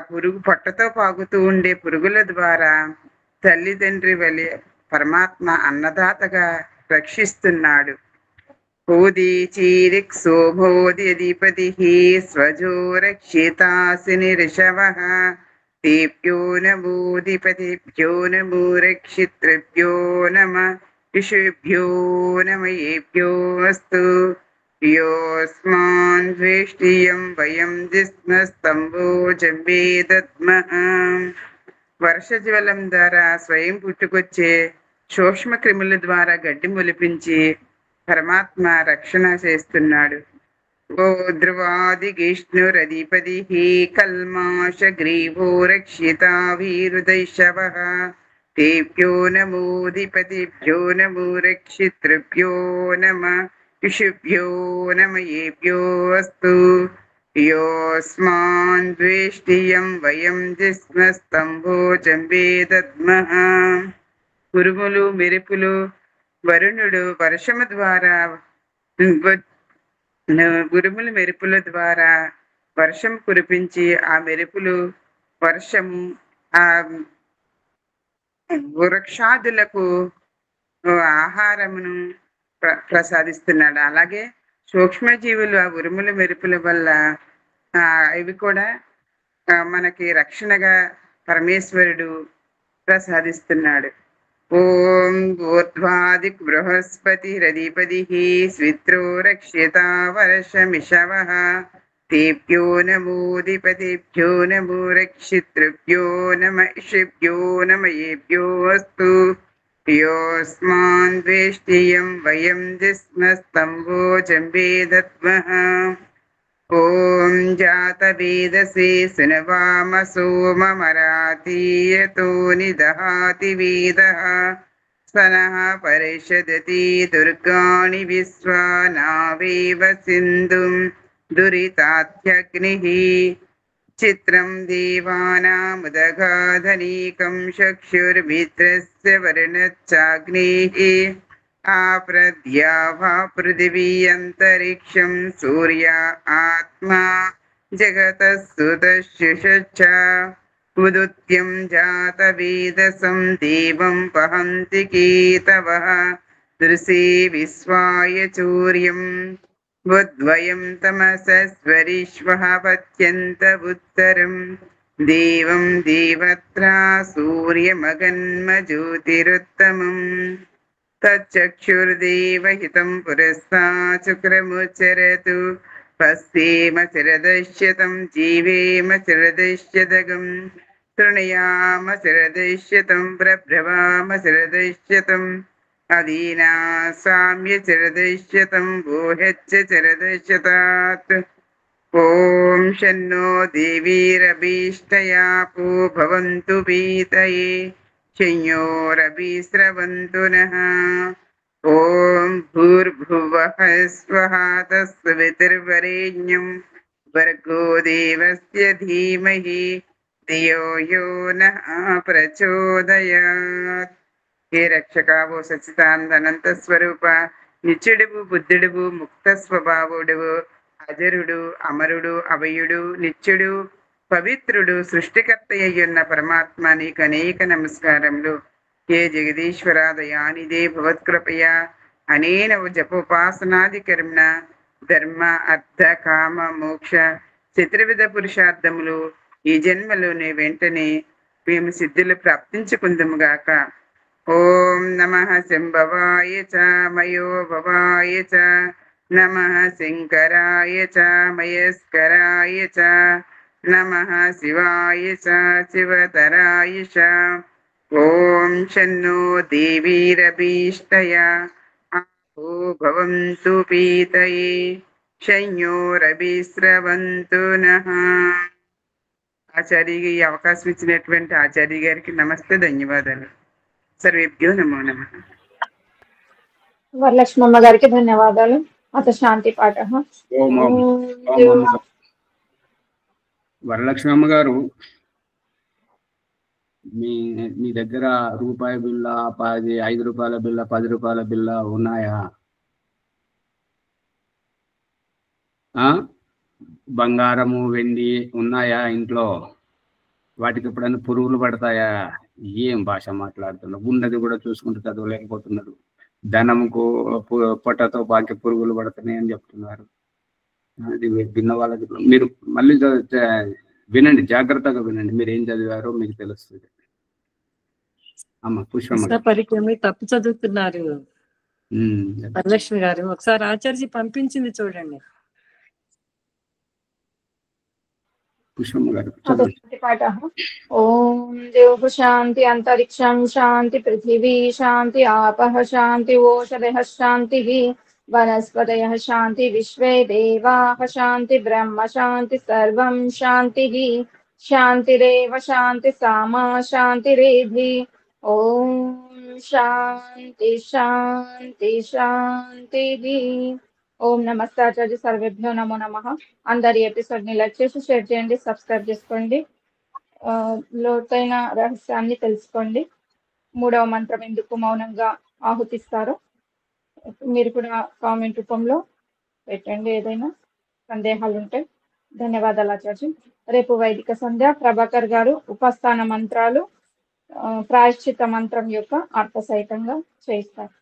పురుగు పొట్టతో పాగుతూ ఉండే పురుగుల ద్వారా తల్లిదండ్రి వలె పరమాత్మ అన్నదాతగా రక్షిస్తున్నాడు. ఓదీచీరిక్ శోభోది అధిపతి స్వజో రక్షితాసిని ఋషవః. తేభ్యో నమోధిపతిభ్యో నమో రక్షితృభ్యో నమః ఋషిభ్యో నమః. ఏభ్యో అస్తు. యోస్మాన్ ద్వేష్టియం వయం జిస్మస్తంభోజం వేదత్మః. వర్షజ్వలం ద్వారా స్వయం పుట్టుకొచ్చే సూక్ష్మ క్రిముల ద్వారా గడ్డి మొలిపించి పరమాత్మ రక్షణ చేస్తున్నాడు. ఓ ధ్రువాదిగిష్ణురధిపతి కల్మాష గ్రీవో రక్షితా వీరుదైషవః. तेभ्यो नमोऽधिपतिभ्यो नमो रक्षितृभ्यो नमः ऋषिभ्यो नम येभ्योऽस्तु योऽस्मान् द्वेष्टियं वयं जिस्मस्तम्भोजं वेदद्मः ఉరుములు మెరుపులు వరుణుడు వర్షము ద్వారా ఉరుములు మెరుపుల ద్వారా వర్షం కురిపించి ఆ మెరుపులు వర్షము ఆ వృక్షాదులకు ఆహారమును ప్రసాదిస్తున్నాడు. అలాగే సూక్ష్మజీవులు ఆ ఉరుముల మెరుపుల వల్ల ఇవి కూడా మనకి రక్షణగా పరమేశ్వరుడు ప్రసాదిస్తున్నాడు. ఓం ఊర్ధ్వాది బృహస్పతి రధిపతిః స్విత్రో రక్ష్యతా వర్షమిషవః तेभ्यो नमोऽधिपतिभ्यो नमो रक्षितृभ्यो नम ऋषिभ्यो नम येभ्योऽस्तु योऽस्मान् द्वेष्टियं वयं जिस्मस्तम्भोजं वेदद्मः ॐ जातवेदसे सुनवाम सोममरातीयतो निदहाति वेदः सनः परिषदति दुर्गाणि विश्वा नावेव सिन्धुं दुरितात्यग्निः चित्रं देवानामुदगाधनीकं चक्षुर्मित्रस्य वर्णच्चाग्नेः आप्रद्यावा पृथिवी अन्तरिक्षं सूर्य आत्मा जगतः सुतश्युषच्च उदुत्यं जातवेदसं देवं वहन्ति केतवः दृशे विश्वाय चूर्यम् बुद्वयं तमसस्वरिष्वः पत्यन्तमुत्तरं देवं देवत्रा सूर्यमगन्मज्योतिरुत्तमम् तच्चक्षुर्देवहितं पुरस्तात् शुक्रमुच्चरतु पश्येम चिरदश्यतं जीवेम चिरदश्यतगं शृणुयाम चिरदश्यतं प्रभ्रवाम चिरदश्यतम् अदीना साम्य चिरदश्यतं भूह्यच्च चिरदश्यतात् ॐ शन्नो देवीरभीष्टयापो भवन्तु पीतये शंयोरभिस्रवन्तु नः ॐ भूर्भुवः स्वः तत्सवितुर्वरेण्यं भर्गो देवस्य धीमहि धियो यो नः प्रचोदयात्। हे रक्षका वो सच्चिदानंद अनंत स्वरूप नित्युडुवु बुद्धुडुवु मुक्त स्वभावुडुवु अजरुडु अमरुडु अभयुडु नित्युडु पवित्रुडु सृष्टिकर्तय्युन्न परमात्मा नीकु अनेक नमस्कारमुलु। हे जगदीश्वरा दयानिधे भवत्कृपया अनेन जपोपासनादि कर्मण धर्म अर्थ काम मोक्ष चतुर्विध पुरुषार्थमुलु ఈ జన్మలోనే వెంటనే మేము సిద్ధులు ప్రాప్తించుకుందుముగాక। ఓం నమః శంభవాయ చ మయో భవాయ చ నమః శంకరాయ చ మయస్కరాయ చ నమః శివాయ చ శివతరాయ చ। ఓం శన్నో దేవీరభీష్టయా ఆపో భవంతు పీతయే శంయోరభిస్రవంతు నః। ఆచార్య ఈ అవకాశం ఇచ్చినటువంటి ఆచార్య గారికి నమస్తే, ధన్యవాదాలు। సర్వేభ్యో నమో నమః। వరలక్ష్మమ్మ గారికి ధన్యవాదాలు। అత శాంతి పాఠ। వరలక్ష్మమ్మ గారు, మీ దగ్గర రూపాయి బిళ్ళ 10, 5 రూపాయల బిళ్ళ, 10 రూపాయల బిళ్ళ ఉన్నాయా? బంగారము వెండి ఉన్నాయా ఇంట్లో? వాటికి ఎప్పుడైనా పురుగులు పడతాయా? ఏం భాష మాట్లాడుతున్నారు? ఉన్నది కూడా చూసుకుంటూ చదవలేకపోతున్నారు। ధనంకు పొట్టతో బాకి పురుగులు పడుతున్నాయి అని చెప్తున్నారు। అది విన్న వాళ్ళకి మీరు మళ్ళీ వినండి, జాగ్రత్తగా వినండి, మీరు ఏం చదివారో మీకు తెలుస్తుంది। అమ్మ పుష్పమ్మ పరిచయం తప్పు చదువుతున్నారు వరలక్ష్మి గారు, ఒకసారి ఆచార్య పంపించింది చూడండి। పుష్పమ్మ గారు పాఠ। ఓం దేవ శాంతి అంతరిక్షం శాంతి పృథివీ శాంతి ఆపః శాంతి ఓషధయః శాంతి వనస్పతయః శాంతి విశ్వే దేవాః శాంతి బ్రహ్మ శాంతి సర్వం శాంతి శాంతిరేవ శాంతి సామా శాంతిరేధి ఓం శాంతి శాంతి శాంతి. ఓం నమస్తే ఆచార్య సర్వేభ్యో నమో నమః. అందరి ఎపిసోడ్ ని లైక్ చేసి షేర్ చేయండి, సబ్స్క్రైబ్ చేసుకోండి. లోతైన రహస్యాన్ని తెలుసుకోండి. 3వ మంత్రం ఎందుకు మౌనంగా ఆహుతిస్తారో మీరు కూడా కామెంట్ రూపంలో పెట్టండి, ఏదైనా సందేహాలు ఉంటే. ధన్యవాదాలు ఆచార్య. రేపు వైదిక సంధ్య ప్రభాకర్ గారు ఉపస్థాన మంత్రాలు ప్రాయశ్చిత మంత్రం యొక్క అర్థ సహితంగా చేయిస్తారు.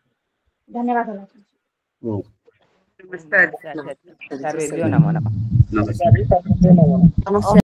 ధన్యవాదాలు ఆచార్య. నమస్తే సర్వేభ్యో నమో నమః. నమస్తే.